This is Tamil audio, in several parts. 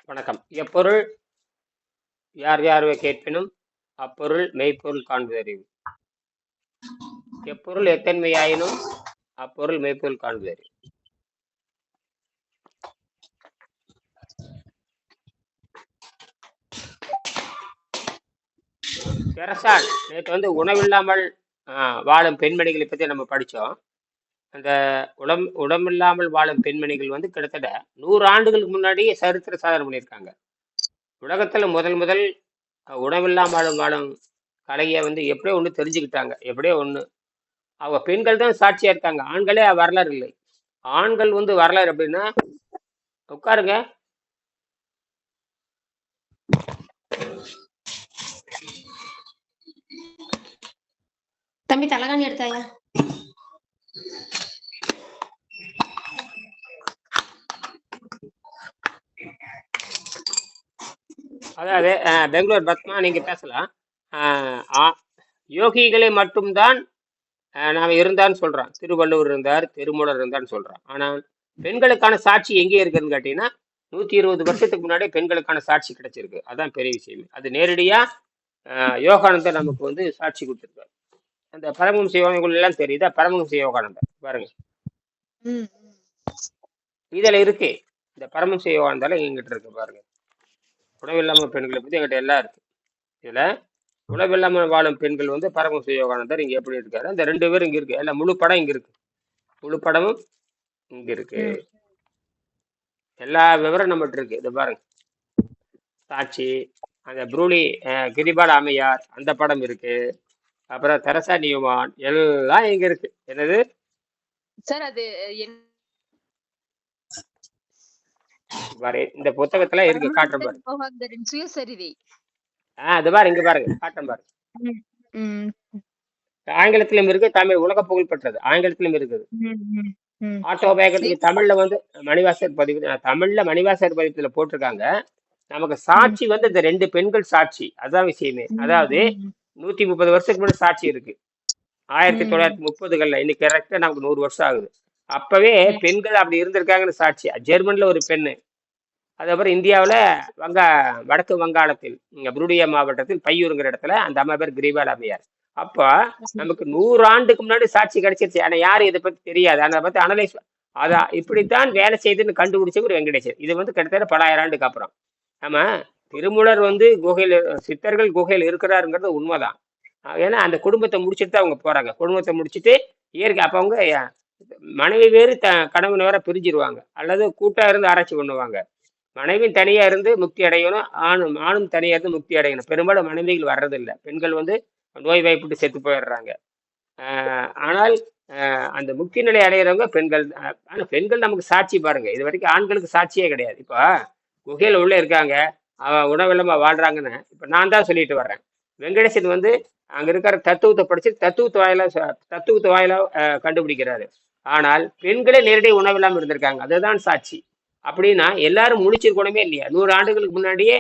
வணக்கம். எப்பொருள் யார் யார்வை கேட்பினும் அப்பொருள் மெய்ப்பொருள் காண்பதறிவு. எப்பொருள் எத்தன்மையாயினும் அப்பொருள் மெய்ப்பொருள் காண்பதறிவு. தெரசால் நேற்று உணவில்லாமல் வாழும் பெண்மணிகளை பற்றி நம்ம படித்தோம். அந்த உடம்பில்லாமல் வாழும் பெண்மணிகள் கிட்டத்தட்ட 100 ஆண்டுகளுக்கு முன்னாடியே சரித்திர சாதனை பண்ணியிருக்காங்க. உலகத்துல முதல் உணவில்லாமல் வாழும் கலையை எப்படியோ ஒண்ணு தெரிஞ்சுக்கிட்டாங்க. எப்படியோ ஒண்ணு அவங்க பெண்கள் தான் சாட்சியா இருக்காங்க. ஆண்களே வரலாறு இல்லை. ஆண்கள் வரலாறு அப்படின்னா உட்காருங்க. தம்பி தலகாணி எடுத்தாயா? அதாவது பெங்களூர் பத்மா நீங்க பேசலாம். யோகிகளை மட்டும்தான் நாம இருந்தான்னு சொல்றான். திருவள்ளுவர் இருந்தார், திருமூலர் இருந்தான்னு சொல்றான். ஆனால் பெண்களுக்கான சாட்சி எங்கே இருக்குன்னு கேட்டீங்கன்னா 120 வருஷத்துக்கு முன்னாடி பெண்களுக்கான சாட்சி கிடைச்சிருக்கு. அதான் பெரிய விஷயம். அது நேரடியா யோகானந்தர் நமக்கு சாட்சி கொடுத்துருக்காரு. அந்த பரமஹம்ச யோகங்கள் எல்லாம் தெரியுதா? பரமஹம்ச யோகானந்தர் பாருங்க, இதுல இருக்கு. இந்த பரமஹம்ச யோகானந்தால எங்கிட்ட இருக்கு பாருங்க. உணவில்லாமல் பெண்களை பத்தி எங்கிட்ட எல்லாம் இருக்கு. இதுல உணவில்லாமல் வாழும் பெண்கள் பரமஹம்ச யோகானந்தர் இங்க எப்படி இருக்காரு. அந்த 2 பேரும் இங்க இருக்கு. எல்லாம் முழு படம் இங்க இருக்கு. முழு படமும் இங்க இருக்கு. எல்லா விவரம் நம்மகிட்ட இருக்கு. இது பாருங்க, சாட்சி, அந்த புரூலி கிரிபால அம்மையார் அந்த படம் இருக்கு. அப்புறம் தெரசா நியூமான் எல்லாம் இங்க இருக்கு. என்னது சார்? அது இந்த புத்தகத்துல இருக்கு. காட்டுறேன் பாருங்க. சுயசரிதை. அது பாரு, இங்க பாருங்க, காட்டுறேன் பாருங்க. ஆங்கிலத்திலும் இருக்கு, தமிழ் உலக புகழ் பெற்றது. ஆங்கிலத்திலும் இருக்குது. ஆட்டோபயோகிராபி தமிழ்ல மணிவாசர் பதிவு, தமிழ்ல மணிவாசர் பதிவுல போட்டிருக்காங்க. நமக்கு சாட்சி இந்த 2 பெண்கள் சாட்சி. அதான் விஷயமே. அதாவது 130 வருஷத்துக்கு முன்னாடி சாட்சி இருக்கு. 1930கள்ல. இன்னைக்கு கரெக்டா நமக்கு 100 வருஷம் ஆகுது. அப்பவே பெண்கள் அப்படி இருந்திருக்காங்கன்னு சாட்சி. ஜெர்மன்ல ஒரு பெண்ணு. அதுக்கப்புறம் இந்தியாவுல வடக்கு வங்காளத்தில் புருடியா மாவட்டத்தில் பையூருங்கிற இடத்துல அந்த அம்மா பேர் கிரிபால அம்மையார். அப்ப நமக்கு 100 ஆண்டுக்கு முன்னாடி சாட்சி கிடைச்சிருச்சு. ஆனா யாரும் இதை பத்தி தெரியாது. அதை பத்தி அனலைஸ், அதான் இப்படித்தான் வேலை செய்துன்னு கண்டுபிடிச்சவர் வெங்கடேசர். இது கிட்டத்தட்ட பல ஆயிரம் ஆண்டுக்கு அப்புறம். ஆமா, திருமூலர் குகையில், சித்தர்கள் குகையில் இருக்கிறாருங்கிறது உண்மைதான். ஏன்னா அந்த குடும்பத்தை முடிச்சுட்டு தான் அவங்க போறாங்க. குடும்பத்தை முடிச்சுட்டு இயற்கை அப்ப அவங்க மனைவி வேறு கணவன் வேற பிரிஞ்சிருவாங்க, அல்லது கூட்டா இருந்து ஆராய்ச்சி பண்ணுவாங்க. மனைவி தனியா இருந்து முக்தி அடையணும், ஆணும் தனியா இருந்து முக்தி அடையணும். பெரும்பாலும் மனைவிகள் வர்றதில்லை. பெண்கள் நோய் வாய்ப்பட்டு செத்து போயிடுறாங்க. ஆனால் அந்த முக்தி நிலை அடைகிறவங்க பெண்கள். ஆனா பெண்கள் நமக்கு சாட்சி பாருங்க. இது வரைக்கும் ஆண்களுக்கு சாட்சியே கிடையாது. இப்போ குகையில் உள்ள இருக்காங்க, உணவில்லாம வாழ்றாங்கன்னு இப்ப நான் தான் சொல்லிட்டு வர்றேன். வெங்கடேசன் அங்க இருக்கிற தத்துவத்தை படிச்சு தத்துவத்தை வாயிலா கண்டுபிடிக்கிறாரு. ஆனால் பெண்களே நேரடியாக உணவில்லாம இருந்திருக்காங்க. அதுதான் சாட்சி. அப்படின்னா எல்லாரும் முடிச்சிருக்கணுமே இல்லையா? 100 ஆண்டுகளுக்கு முன்னாடியே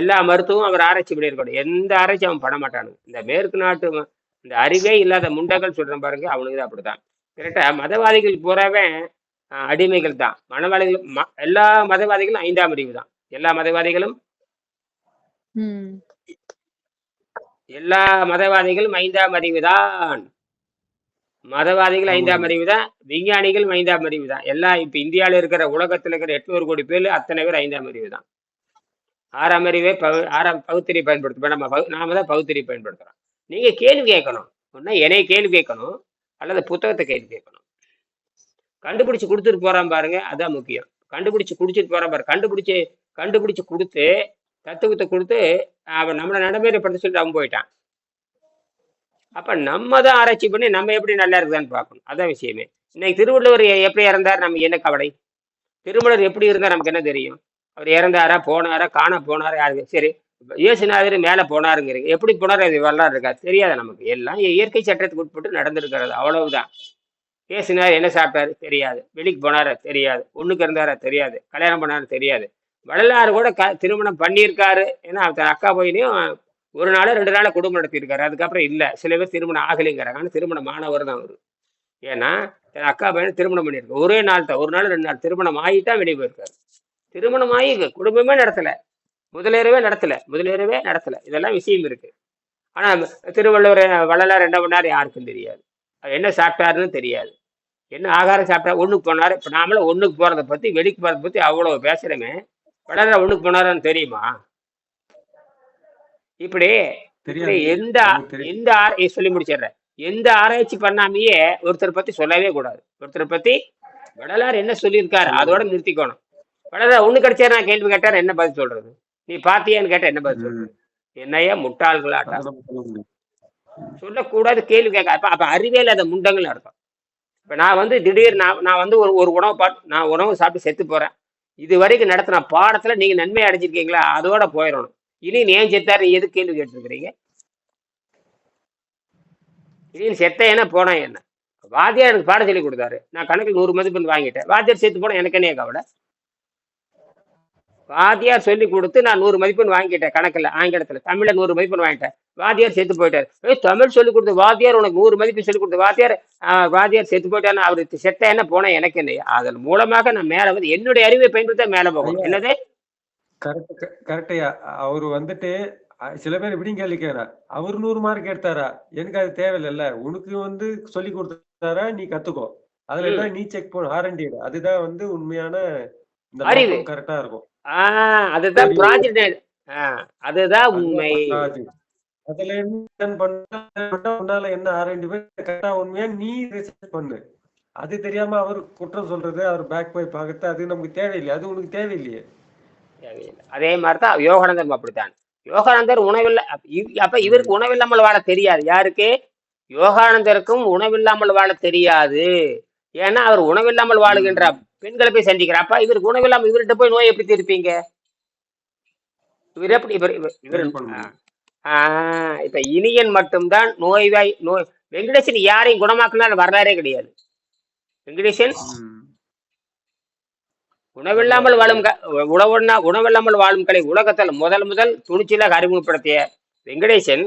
எல்லா மருத்துவம் அவர் ஆராய்ச்சி பண்ணியிருக்கணும். எந்த ஆராய்ச்சி அவன் பண்ண மாட்டானு. இந்த மேற்கு நாட்டு இந்த அறிவே இல்லாத முண்டகள் சொல்றேன் பாருங்க, அவனுக்கு அப்படிதான். கரெக்டா? மதவாதிகள் பூராவே அடிமைகள் தான். மனவாதிகள் எல்லா மதவாதிகளும் 5ஆம் அறிவு தான். எல்லா மதவாதிகளும் 5ஆம் அறிவு தான். மதவாதிகள் 5ஆம் அறிவு தான். விஞ்ஞானிகள் 5ஆம் அறிவு தான். எல்லாம் இப்ப இந்தியாவில இருக்கிற, உலகத்துல இருக்கிற 800 கோடி பேர் அத்தனை பேர் 5ஆம் அறிவு தான். 6ஆம் அறிவே பகுத்தறிவு பயன்படுத்தும். நாம தான் பகுத்தறிவு பயன்படுத்துறோம். நீங்க கேள்வி கேட்கணும். ஒன்னா என்னைய கேள்வி கேட்கணும், அல்லது புத்தகத்தை கேள்வி கேட்கணும். கண்டுபிடிச்சு கொடுத்துட்டு போறான் பாருங்க, அதான் முக்கியம். கண்டுபிடிச்சு குடிச்சிட்டு போறான் பாரு. கண்டுபிடிச்சு கொடுத்து தத்துவத்தை கொடுத்து அவன் நம்மளை நடைமுறைப்படுத்த சொல்லிட்டு அவன் போயிட்டான். அப்ப நம்ம தான் ஆராய்ச்சி பண்ணி நம்ம எப்படி நல்லா இருக்குதான்னு பார்க்கணும். அதான் விஷயமே. இன்னைக்கு திருவள்ளுவர் எப்படி இறந்தார் நமக்கு என்ன கவலை? திருமலர் எப்படி இருந்தா நமக்கு என்ன தெரியும்? அவர் இறந்தாரா, போனாரா, காண போனாரா, யாருக்கு சரி. இயேசுநாதர் மேல போனாருங்கிறீங்க, எப்படி போனாரு அது வரலாறு இருக்கா? தெரியாது நமக்கு. எல்லாம் இயற்கை சட்டத்துக்கு உட்பட்டு நடந்திருக்கிறது, அவ்வளவுதான். இயேசுநாதர் என்ன சாப்பிட்டாரு தெரியாது. வெளிக்கு போனாரா தெரியாது. ஒண்ணுக்கு இருந்தாரா தெரியாது. கல்யாணம் பண்ணாரு தெரியாது. வள்ளலாறு கூட திருமணம் பண்ணியிருக்காரு. ஏன்னா தன் அக்கா போயினையும் 1 நாள் 2 நாள் குடும்பம் நடத்தியிருக்காரு. அதுக்கப்புறம் இல்லை. சில பேர் திருமணம் ஆகலைங்கிறாங்க. ஆனால் திருமணம் ஆனவர் தான் அவரு. ஏன்னா தன் அக்கா பையனை திருமணம் பண்ணியிருக்காரு. ஒரே நாள் தான், 1 நாள் 2 நாள் திருமணம் ஆகிட்டா வெளியே போயிருக்காரு. திருமணமாகி குடும்பமே நடத்தல, முதலிரவே நடத்தல, இதெல்லாம் விஷயம் இருக்கு. ஆனா திருவள்ளுவர் வள்ளலார் என்ன பண்ணாரு யாருக்கும் தெரியாது. அவர் என்ன சாப்பிட்டாருன்னு தெரியாது. என்ன ஆகாரம் சாப்பிட்டா ஒண்ணுக்கு போனாரு. இப்ப நாமளும் ஒண்ணுக்கு போறதை பத்தி வெளிக்கு போறதை பத்தி அவ்வளவு பேசுறோமே, வள்ளலார் ஒண்ணுக்கு போனாருன்னு தெரியுமா? இப்படி இப்படி தெரியாதுங்க. எந்த நமக்கு தெரியும். எந்த சொல்லி முடிச்சிடுறேன். எந்த ஆராய்ச்சி பண்ணாமையே ஒருத்தரை பத்தி சொல்லவே கூடாது. ஒருத்தரை பத்தி வள்ளலார் என்ன சொல்லியிருக்காரு அதோட சொல்லக்கூடாது. நிறுத்திக்கணும். வள்ளலார் ஒண்ணு கிடைச்சா நான் கேள்வி கேட்டாரு என்ன பதில் சொல்றது? நீ பாத்தியான்னு கேட்டா என்ன பதில் ம். சொல்றது? என்னையா முட்டாள்களாட்டா அதை நம்ம சொல்ல முடியும். சொல்லக்கூடாது, கேள்வி கேட்க. அப்ப அப்ப அறிவியல் அதை முண்டங்கள் அர்த்தம். இப்ப நான் வந்து திடீர் நான் வந்து ஒரு ஒரு உணவு நான் உணவு சாப்பிட்டு செத்து போறேன். இது வரைக்கும் நடத்தின பாடத்துல நீங்க நன்மை அடைஞ்சிருக்கீங்களா? அதோட போயிடணும். இனி நீ ஏன் செத்தாரு எது கேள்வி கேட்டுருக்கிறீங்க? இனி செத்த என்ன போனா என்ன? வாத்தியார் எனக்கு பாடம் சொல்லி கொடுத்தாரு, நான் கணக்கு 100 மதிப்பெண் வாங்கிட்டேன். வாத்தியார் செத்து போனா எனக்கு என்ன கவலை? வாத்தியார் சொல்லி கொடுத்து நான் 100 மதிப்பெண் வாங்கிட்டேன். கணக்குல ஆங்கிலத்துல தமிழ்ல 100 மதிப்பெண் வாங்கிட்டேன். வாத்தியார் செத்து போயிட்டாரு. தமிழ் சொல்லி கொடுத்த வாத்தியார் உனக்கு 100 மதிப்பெண் சொல்லி கொடுத்த வாத்தியார் செத்து போயிட்டான்னு அவருக்கு செத்த என்ன போனா எனக்கு என்ன? அதன் மூலமாக நான் மேல வந்து என்னுடைய அறிவை பயன்படுத்த மேல போகணும். ஐயா என்னது? கரெக்ட் கரெக்டையா. அவரு வந்துட்டு சில பேர் இப்படியும் கேள்வி கேட்கிறா, அவர் 100 மார்க் எடுத்தாரா? எனக்கு அது தேவையில்லைல்ல. உனக்கு வந்து சொல்லி கொடுத்தாரா, நீ கத்துக்கோ. அதுல ம். என்ன நீ செக் பண்ணு, ஆர்என்டி. அதுதான் வந்து உண்மையான இந்த அறிவு. நோக்கம் கரெக்டா இருக்கும். அதுதான் அறிவு. ப்ராஜெக்ட். அதுதான் அதுதான் உண்மை. பத்தாது. அதுல என்ன பண்ணா உன்னால என்ன ஆர்என்டி கரெக்டா உண்மையா நீ ரிசர்ச் பண்ணு. அது தெரியாம அவர் குற்றம் சொல்றது, அவர் பேக் போய் பார்க்கறது, அது நமக்கு தேவையில்லை. அது உனக்கு தேவையில்லையே. தேவையில்லை. அதே மாதிரிதான் யோகானந்தரும் அப்படித்தான். யோகானந்தர் உணவில்லை. அப்ப இவருக்கு உணவில்லாமல் வாழ தெரியாது. யாருக்கு? யோகானந்தருக்கும் உணவில்லாமல் வாழ தெரியாது. ஏன்னா அவர் உணவில்லாமல் வாழுகின்ற ம். பெண்களை போய் சந்திக்கிறார். அப்ப இவருக்கு உணவில்லாமல் இவர்கிட்ட போய் நோய் எப்படி தீர்ப்பீங்க? இவர் எப்படி இவர் சரி பண்ண முடியும். இப்ப இனியன் மட்டும்தான் நோய் வெங்கடேசன் யாரையும் குணமாக்கினால் வரலாறே கிடையாது. வெங்கடேசன் ம். உணவில்லாமல் வாழும் உணவில்லாமல் வாழும் கலை உலகத்தில் முதல் துணிச்சலாக அறிமுகப்படுத்திய வெங்கடேசன்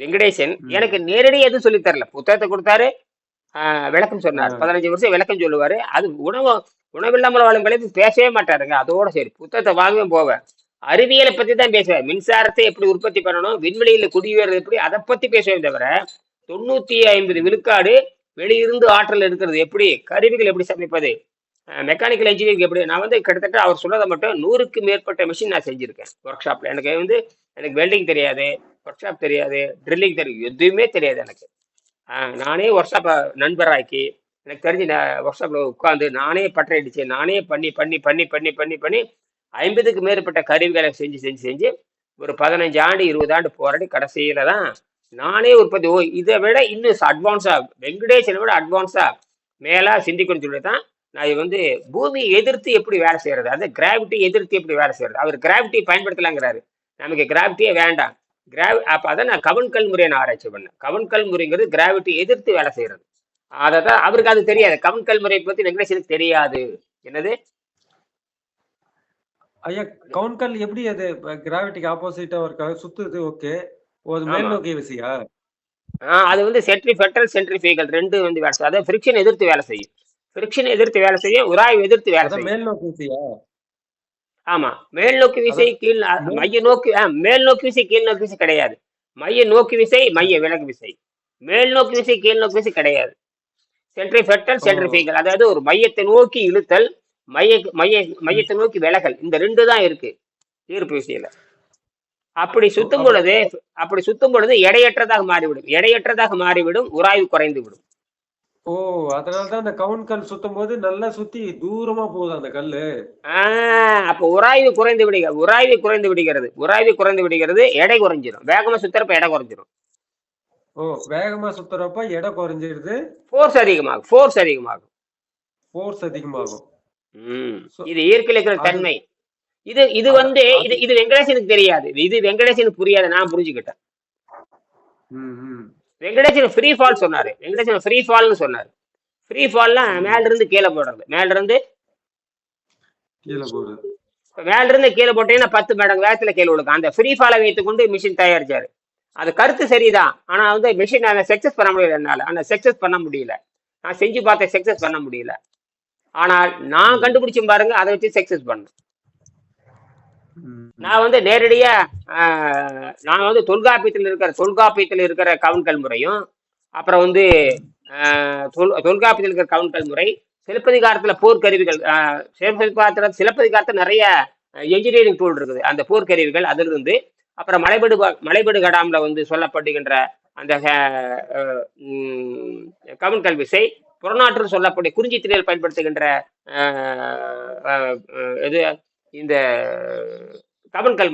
வெங்கடேசன் எனக்கு நேரடி எதுவும் சொல்லித் தரல. புத்தகத்தை கொடுத்தாரு, விளக்கம் சொன்னார். 15 வருஷம் விளக்கம் சொல்லுவாரு. அது உணவில்லாமல் வாழும் கலை பேசவே மாட்டாருங்க. அதோட சரி புத்தகத்தை வாங்கவே போவேன். அறிவியலை பத்தி தான் பேசுவேன். மின்சாரத்தை எப்படி உற்பத்தி பண்ணணும், விண்வெளியில குடியேறது எப்படி, அதை பத்தி பேசுவேன் தவிர 950 விழுக்காடு வெளியிருந்து ஆற்றல் எடுக்கிறது எப்படி, கருவிகள் எப்படி சமைப்பது, மெக்கானிக்கல் இன்ஜினியரிங் எப்படி, நான் வந்து கிட்டத்தட்ட அவர் சொன்னதை மட்டும் 100க்கு மேற்பட்ட மிஷின் நான் செஞ்சிருக்கேன் ஒர்க் ஷாப்ல. எனக்கு வெல்டிங் தெரியாது, ஒர்க் ஷாப் தெரியாது, ட்ரில்லிங் தெரியும், எதுவுமே தெரியாது எனக்கு. நானே ஒர்க் ஷாப்பை நண்பராக்கி எனக்கு தெரிஞ்சு ஒர்க் ஷாப்ல உட்காந்து நானே பட்டறை அடிச்சு நானே பண்ணி பண்ணி பண்ணி பண்ணி பண்ணி பண்ணி 50க்கு மேற்பட்ட கருவிகளை செஞ்சு செஞ்சு செஞ்சு ஒரு 15 ஆண்டு 20 ஆண்டு போராடி கடைசியில தான் நானே உற்பத்தி. இதை விட இன்னும் அட்வான்ஸா, வெங்கடேசனை விட அட்வான்ஸா மேலா சிந்திக்கணும்னு சொல்லி தான் நான் வந்து பூமியை எதிர்த்து எப்படி வேலை செய்யறது, அது கிராவிட்டி எதிர்த்து எப்படி வேலை செய்யறது. அவர் கிராவிட்டி பயன்படுத்தலாங்கிறாரு, நமக்கு கிராவிட்டியே வேண்டாம். அப்ப அதை நான் கவன்கல் முறையை நான் ஆராய்ச்சி பண்ணேன். கவன்கல் முறைங்கிறது கிராவிட்டி எதிர்த்து வேலை செய்யறது. அதை தான் அவருக்கு அது தெரியாது. கவன்கல் முறையை பத்தி வெங்கடேசனுக்கு தெரியாது. என்னது ஐயா, கவுன்கல் எப்படி அது கிராவிட்டிக்கு ஆப்போசிட்டா இருக்காது சுத்துது? ஓகே, அது மேல் ஆமா, நோக்கிய விசையா? அது வந்து சென்ட்ரிஃபெட்டல் சென்ட்ரிஃபியூகல் ரெண்டு வந்து வேலை செய்யும். அதாவது ஃபிரிக்ஷன் எதிர்த்து வேலை செய்யும். ஃபிரிக்ஷன் எதிர்த்து வேலை செய்யும், உராய்வு எதிர்த்து வேலை அதான் செய்யும். மேல் நோக்கி விசையா? ஆமா, மேல் நோக்கி விசை கீழ் மைய நோக்கி மேல் நோக்கி விசை கீழ் நோக்கி விசை கிடையாது. மைய நோக்கி விசை மைய விலகு விசை. மேல் நோக்கி விசை கீழ் நோக்கி விசை கிடையாது. சென்ட்ரிஃபெட்டல் சென்ட்ரிஃபியூகல், அதாவது ஒரு மையத்தை நோக்கி இழுத்தல், மையத்தை நோக்கி விலகல், இந்த ரெண்டு தான் இருக்கு ஈர்ப்பு விசையில. அப்படி சுத்தும் பொழுது எடையற்றதாக மாறிவிடும், உராய்வு குறைந்து விடும். ஓ, அதனாலதான் அந்த கவுன்கல் சுத்தும் போது நல்லா சுத்தி தூரமா போகுது அந்த கல்லு. அப்ப உராய்வு குறைந்து விடுகிறது, எடை குறைஞ்சிடும். வேகமா சுத்துறப்ப எடை குறைஞ்சிடும். ஓ, வேகமா சுத்துறப்ப எடை குறைஞ்சிருது, ஃபோர்ஸ் அதிகமாகும். இது இயற்கையில் இருக்கிற தன்மை. இது வந்து இது வெங்கடேசனுக்கு தெரியாது, இது வெங்கடேசனுக்கு புரியாது. நான் புரிஞ்சுக்கிட்டேன். வெங்கடேசன் ஃப்ரீ ஃபால் சொன்னாரு. ஃப்ரீ ஃபால்னா மேல இருந்து கீழே போடுறது. மேல இருந்து கீழே போட்டீங்கன்னா 10 மடங்கு வேகத்துல கீழே விழுக்கும். அந்த ஃப்ரீ ஃபாலை வைத்துக் கொண்டு மிஷின் தயாரிச்சாரு. அது கருத்து சரிதான், ஆனா வந்து மிஷின் அதை சக்சஸ் பண்ண முடியல. என்னால நான் செஞ்சு பார்த்தேன், சக்சஸ் பண்ண முடியல. ஆனால் நான் கண்டுபிடிச்சும் பாருங்க, அதை வச்சு சக்சஸ் பண்ணேன். நான் வந்து நேரடியா நான் வந்து தொல்காப்பியத்தில் இருக்கிற கவுன்கல் முறையும், அப்புறம் வந்து தொல்காப்பியத்தில் இருக்கிற கவுன்கல் முறை, சிலப்பதிகாரத்துல போர்க்கருவிகள், சிலப்பதிகாரத்துல நிறைய என்ஜினியரிங் டூல் இருக்குது. அந்த போர்க்கருவிகள் அதிலிருந்து, அப்புறம் மலைபடு கடாம்ல வந்து சொல்லப்படுகின்ற அந்த கவுன்கல் விசை, புறநாற்று சொல்லக்கூடிய குறிஞ்சி திணையில் பயன்படுத்துகின்ற இது இந்த கவன்கல்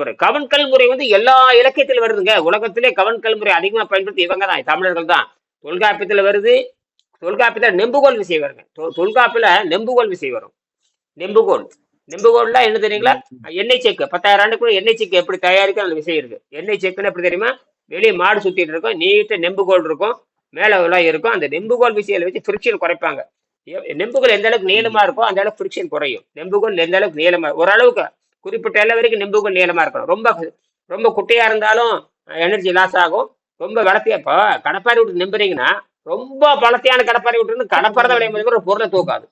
முறை வந்து எல்லா இலக்கியத்திலும் வருதுங்க. உலகத்திலே கவன்கல் முறை அதிகமா பயன்படுத்தி இவங்க தான், தமிழர்கள் தான். தொல்காப்பியத்துல வருது. தொல்காப்பியத்துல நெம்புகோல் விசை வருங்க. தொல்காப்பியல நெம்புகோல் விசை வரும். நெம்புகோல்ல என்ன தெரியுங்களா? எண்ணெய் செக்கு 10,000 ஆண்டுக்குள்ள எண்ணெய் செக்கு எப்படி தயாரிக்க அந்த விஷயம் இருக்கு. எண்ணெய் செக்குன்னு எப்படி தெரியுமா? வெளியே மாடு சுத்திட்டு இருக்கும், நீட்ட நெம்புகோல் இருக்கும், மேல எல்லாம் இருக்கும். அந்த நெம்புகோல் விசையில வச்சு ஃபிரிக்ஷன் குறைப்பாங்க. நெம்புகோல் எந்த அளவுக்கு நீளமா இருக்கோ அந்த அளவுக்கு ஃபிரிக்ஷன் குறையும். நெம்புகோல் எந்த அளவுக்கு நீளமா, ஓரளவுக்கு குறிப்பிட்ட அளவு வரைக்கும் நெம்புகோல் நீளமா இருக்கணும். ரொம்ப குட்டையா இருந்தாலும் எனர்ஜி லாஸ் ஆகும். ரொம்ப வளர்த்தியா, இப்போ கடப்பாரி விட்டு நம்புறீங்கன்னா, ரொம்ப பலத்தையான கடப்பாரி விட்டு கடப்பாறை தான் விளையும் ஒரு பொருளை தூக்காது.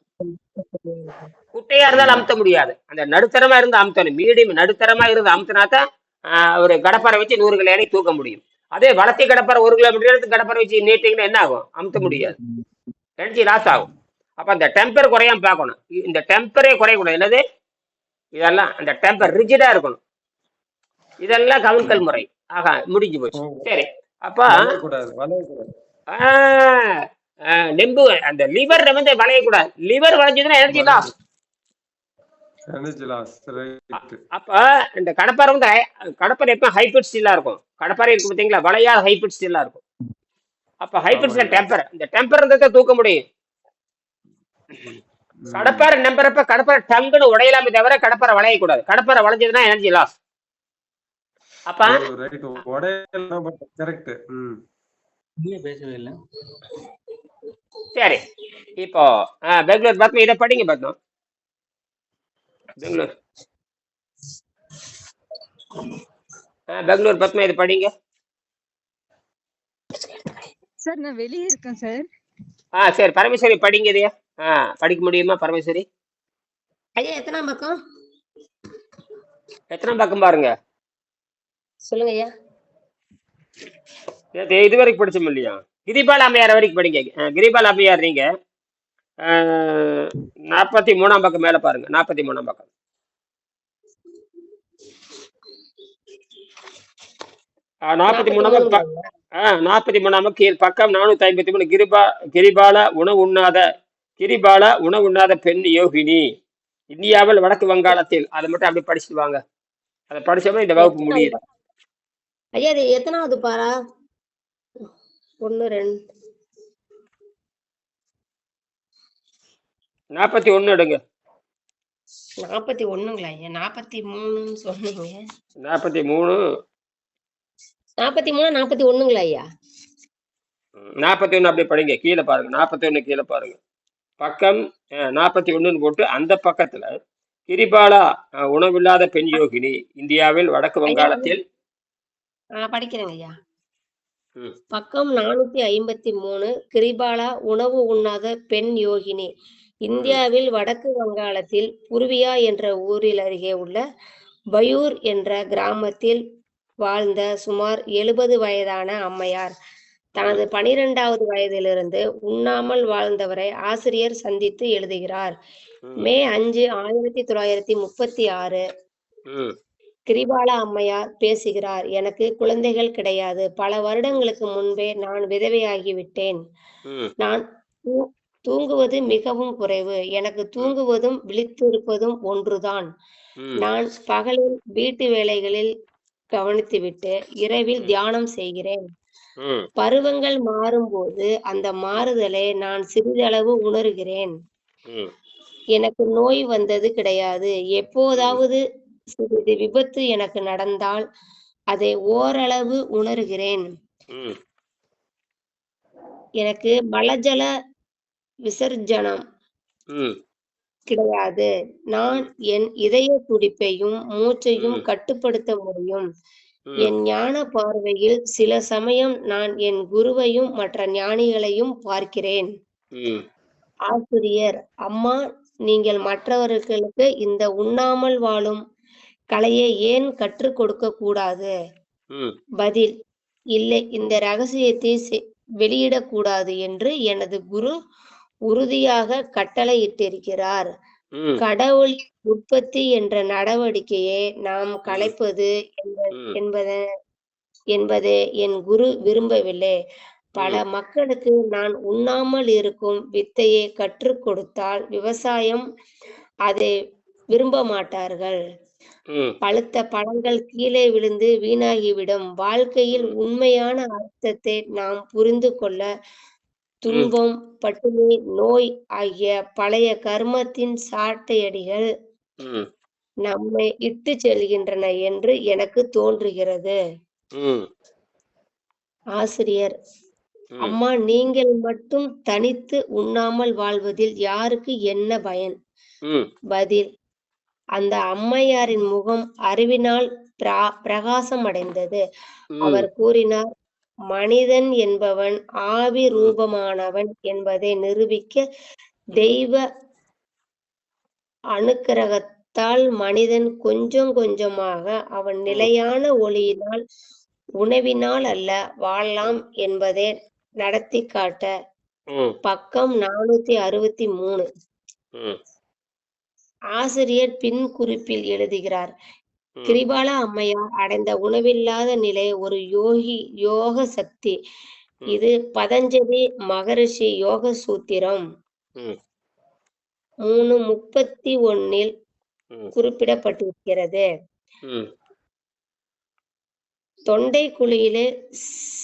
குட்டையா இருந்தாலும் அமுத்த முடியாது. அந்த நடுத்தரமா இருந்து அமுத்தணும். மீடியம் நடுத்தரமா இருந்து அமுத்தினாத்தான் ஒரு கடப்பாரை வச்சு 100 கிலோ எடை தூக்க முடியும். அதே வளர்த்தி கடப்பாரை 1 கிலோமீட்டர் கடப்பாரை வச்சு நீட்டிங்கன்னா என்ன ஆகும்? அமுத்த முடியாது, எனர்ஜி லாஸ் ஆகும். அப்ப அந்த டெம்பர் குறையாம பார்க்கணும். இந்த டெம்பரே குறையக்கூடாது. என்னது இதெல்லாம்? அந்த டெம்பர் ரிஜிடா இருக்கணும். இதெல்லாம் கவுன்கல் முறை. ஆகா, முடிஞ்சு போச்சு. சரி, அப்ப நெம்பு அந்த லிவர் வந்து வளையக்கூடாது. லிவர் வளைஞ்சதுன்னா எனர்ஜி லாஸ். அப்ப இந்த கடப்பாறை வந்து எப்ப ஹைபிட் ஸ்டீலா இருக்கும். கடப்பாறை இருக்கு பாத்தீங்களா, வளையாத ஹைபிட் ஸ்டீலா இருக்கும். அப்ப ஹைபிட் டெம்பர், இந்த டெம்பர் இருந்தா தூக்க முடியும். கடப்பாறை நம்புறப்ப கடப்பாறை டங்குன்னு உடையலாமே தவிர கடப்பாறை வளையக்கூடாது. கடப்பாறை வளைஞ்சதுன்னா எனர்ஜி லாஸ். அப்ப சரி, இப்போ பெங்களூர் பத்மா இதை படிங்க. பத்மா பெங்களூர் பத்மா இதை படிங்க சார். நான் வெளியே இருக்கேன் சார். சரி, பரமேஸ்வரி படிங்க. இதையா படிக்க முடியுமா பரமேஸ்வரி? ஐயா எத்தனாம் பக்கம்? எத்தனாம் பக்கம் பாருங்க, சொல்லுங்க ஐயா. இது வரைக்கும் படிச்சோம் இல்லையா? கிரிபால அம்மையார் வரைக்கும் படிங்க. கிரிபால அம்மையார் நீங்க 43ஆம் பக்கம் மேல பாருங்க. 43ஆம் பக்கம். 43ஆம் கீழ் பக்கம் 453. கிரிபால உணவுண்ணாத பெண் யோகினி, இந்தியாவில் வடக்கு வங்காளத்தில். அதை மட்டும் அப்படி படிச்சுட்டு வாங்க. அதை படிச்சோம்னா இந்த வகுப்பு முடியுது. ஐயா இது எத்தனாவது பாரா? 1 2 41 எடுங்க. 41ங்களா ஐயா? 43 சொன்னீங்க. 43 41ங்களா ஐயா? 41 அப்படியே படிங்க. கீழே பாருங்க, 41 கீழே பாருங்க. பக்கம் 41 போட்டு அந்த பக்கத்துல கிரிபாலா உணவில்லாத பெண் யோகினி, இந்தியாவில் வடக்கு வங்காளத்தில். படிக்கிறேங்க ஐயா. பக்கம் 453. கிரிபாலா உணவு உண்ணாத பெண் யோகினி, இந்தியாவில் வடக்கு வங்காளத்தில் புருவியா என்ற ஊரில் அருகே உள்ள பயூர் என்ற கிராமத்தில் வாழ்ந்த சுமார் 70 வயதான அம்மையார் தனது 12வது வயதிலிருந்து உண்ணாமல் வாழ்ந்தவரை ஆசிரியர் சந்தித்து எழுதுகிறார். மே 5 1936. கிரிபாலா அம்மையார் பேசுகிறார். எனக்கு குழந்தைகள் கிடையாது. பல வருடங்களுக்கு முன்பே நான் விதவையாகிவிட்டேன். நான் தூங்குவது மிகவும் குறைவு. எனக்கு தூங்குவதும் விழித்திருப்பதும் ஒன்றுதான். நான் பகலில் வீட்டு வேலைகளில் கவனித்துவிட்டு இரவில் தியானம் செய்கிறேன். பருவங்கள் மாறும்போது அந்த மாறுதலை நான் சிறிதளவு உணர்கிறேன். எனக்கு நோய் வந்தது கிடையாது. எப்போதாவது சிறிது விபத்து எனக்கு நடந்தால் அதை ஓரளவு உணர்கிறேன். எனக்கு மலஜல விசர்ஜனம் கிடையாது. நான் என் இதய துடிப்பையும் மூச்சையும் கட்டுப்படுத்த முடியும். என் ஞான பார்வையில் சில சமயம் நான் என் குருவையும் மற்ற ஞானிகளையும் பார்க்கிறேன். ஆசிரியர்: அம்மா, நீங்கள் மற்றவர்களுக்கு இந்த உண்ணாமல் வாழும் கலையை ஏன் கற்றுக் கொடுக்க கூடாது? பதில்: இல்லை, இந்த ரகசியத்தை வெளியிடக்கூடாது என்று எனது குரு உறுதியாக கட்டளையிட்டிருக்கிறார். கடவுள் உற்பத்தி என்ற நடவடிக்கையை நாம் கலைப்பது என்பதை என் குரு விரும்பவில்லை. பல மக்களுக்கு நான் உண்ணாமல் இருக்கும் வித்தையை கற்றுக் கொடுத்தால் விவசாயம் அதை விரும்ப மாட்டார்கள். பழுத்த பழங்கள் கீழே விழுந்து வீணாகிவிடும். வாழ்க்கையில் உண்மையான அர்த்தத்தை நாம் புரிந்து கொள்ள துன்பம், பட்டினி, நோய் ஆகிய பழைய கர்மத்தின் சாட்டையடிகள் நம்மை இட்டு செல்கின்றன என்று எனக்கு தோன்றுகிறது. ஆசிரியர்: அம்மா, நீங்கள் மட்டும் தனித்து உண்ணாமல் வாழ்வதில் யாருக்கு என்ன பயன்? பதில்: அந்த அம்மையாரின் முகம் அறிவினால் பிரகாசம் அடைந்தது. அவர் கூறினார், மனிதன் என்பவன் ஆவி ரூபமானவன் என்பதை நிரூபிக்க தெய்வ அனுக்கிரகத்தால் மனிதன் கொஞ்சம் கொஞ்சமாக அவன் நிலையான ஒளியினால், உணவினால் அல்ல வாழலாம் என்பதை நடத்தி காட்ட. பக்கம் 463. ஆசிரியர் பின் குறிப்பில் எழுதுகிறார்: கிரிபாலா அம்மையார் அடைந்த உணவில்லாத நிலை ஒரு யோக சக்தி. இது பதஞ்சலி மகரிஷி யோக சூத்திரம் 3:31 குறிப்பிடப்பட்டிருக்கிறது. தொண்டை குழியிலே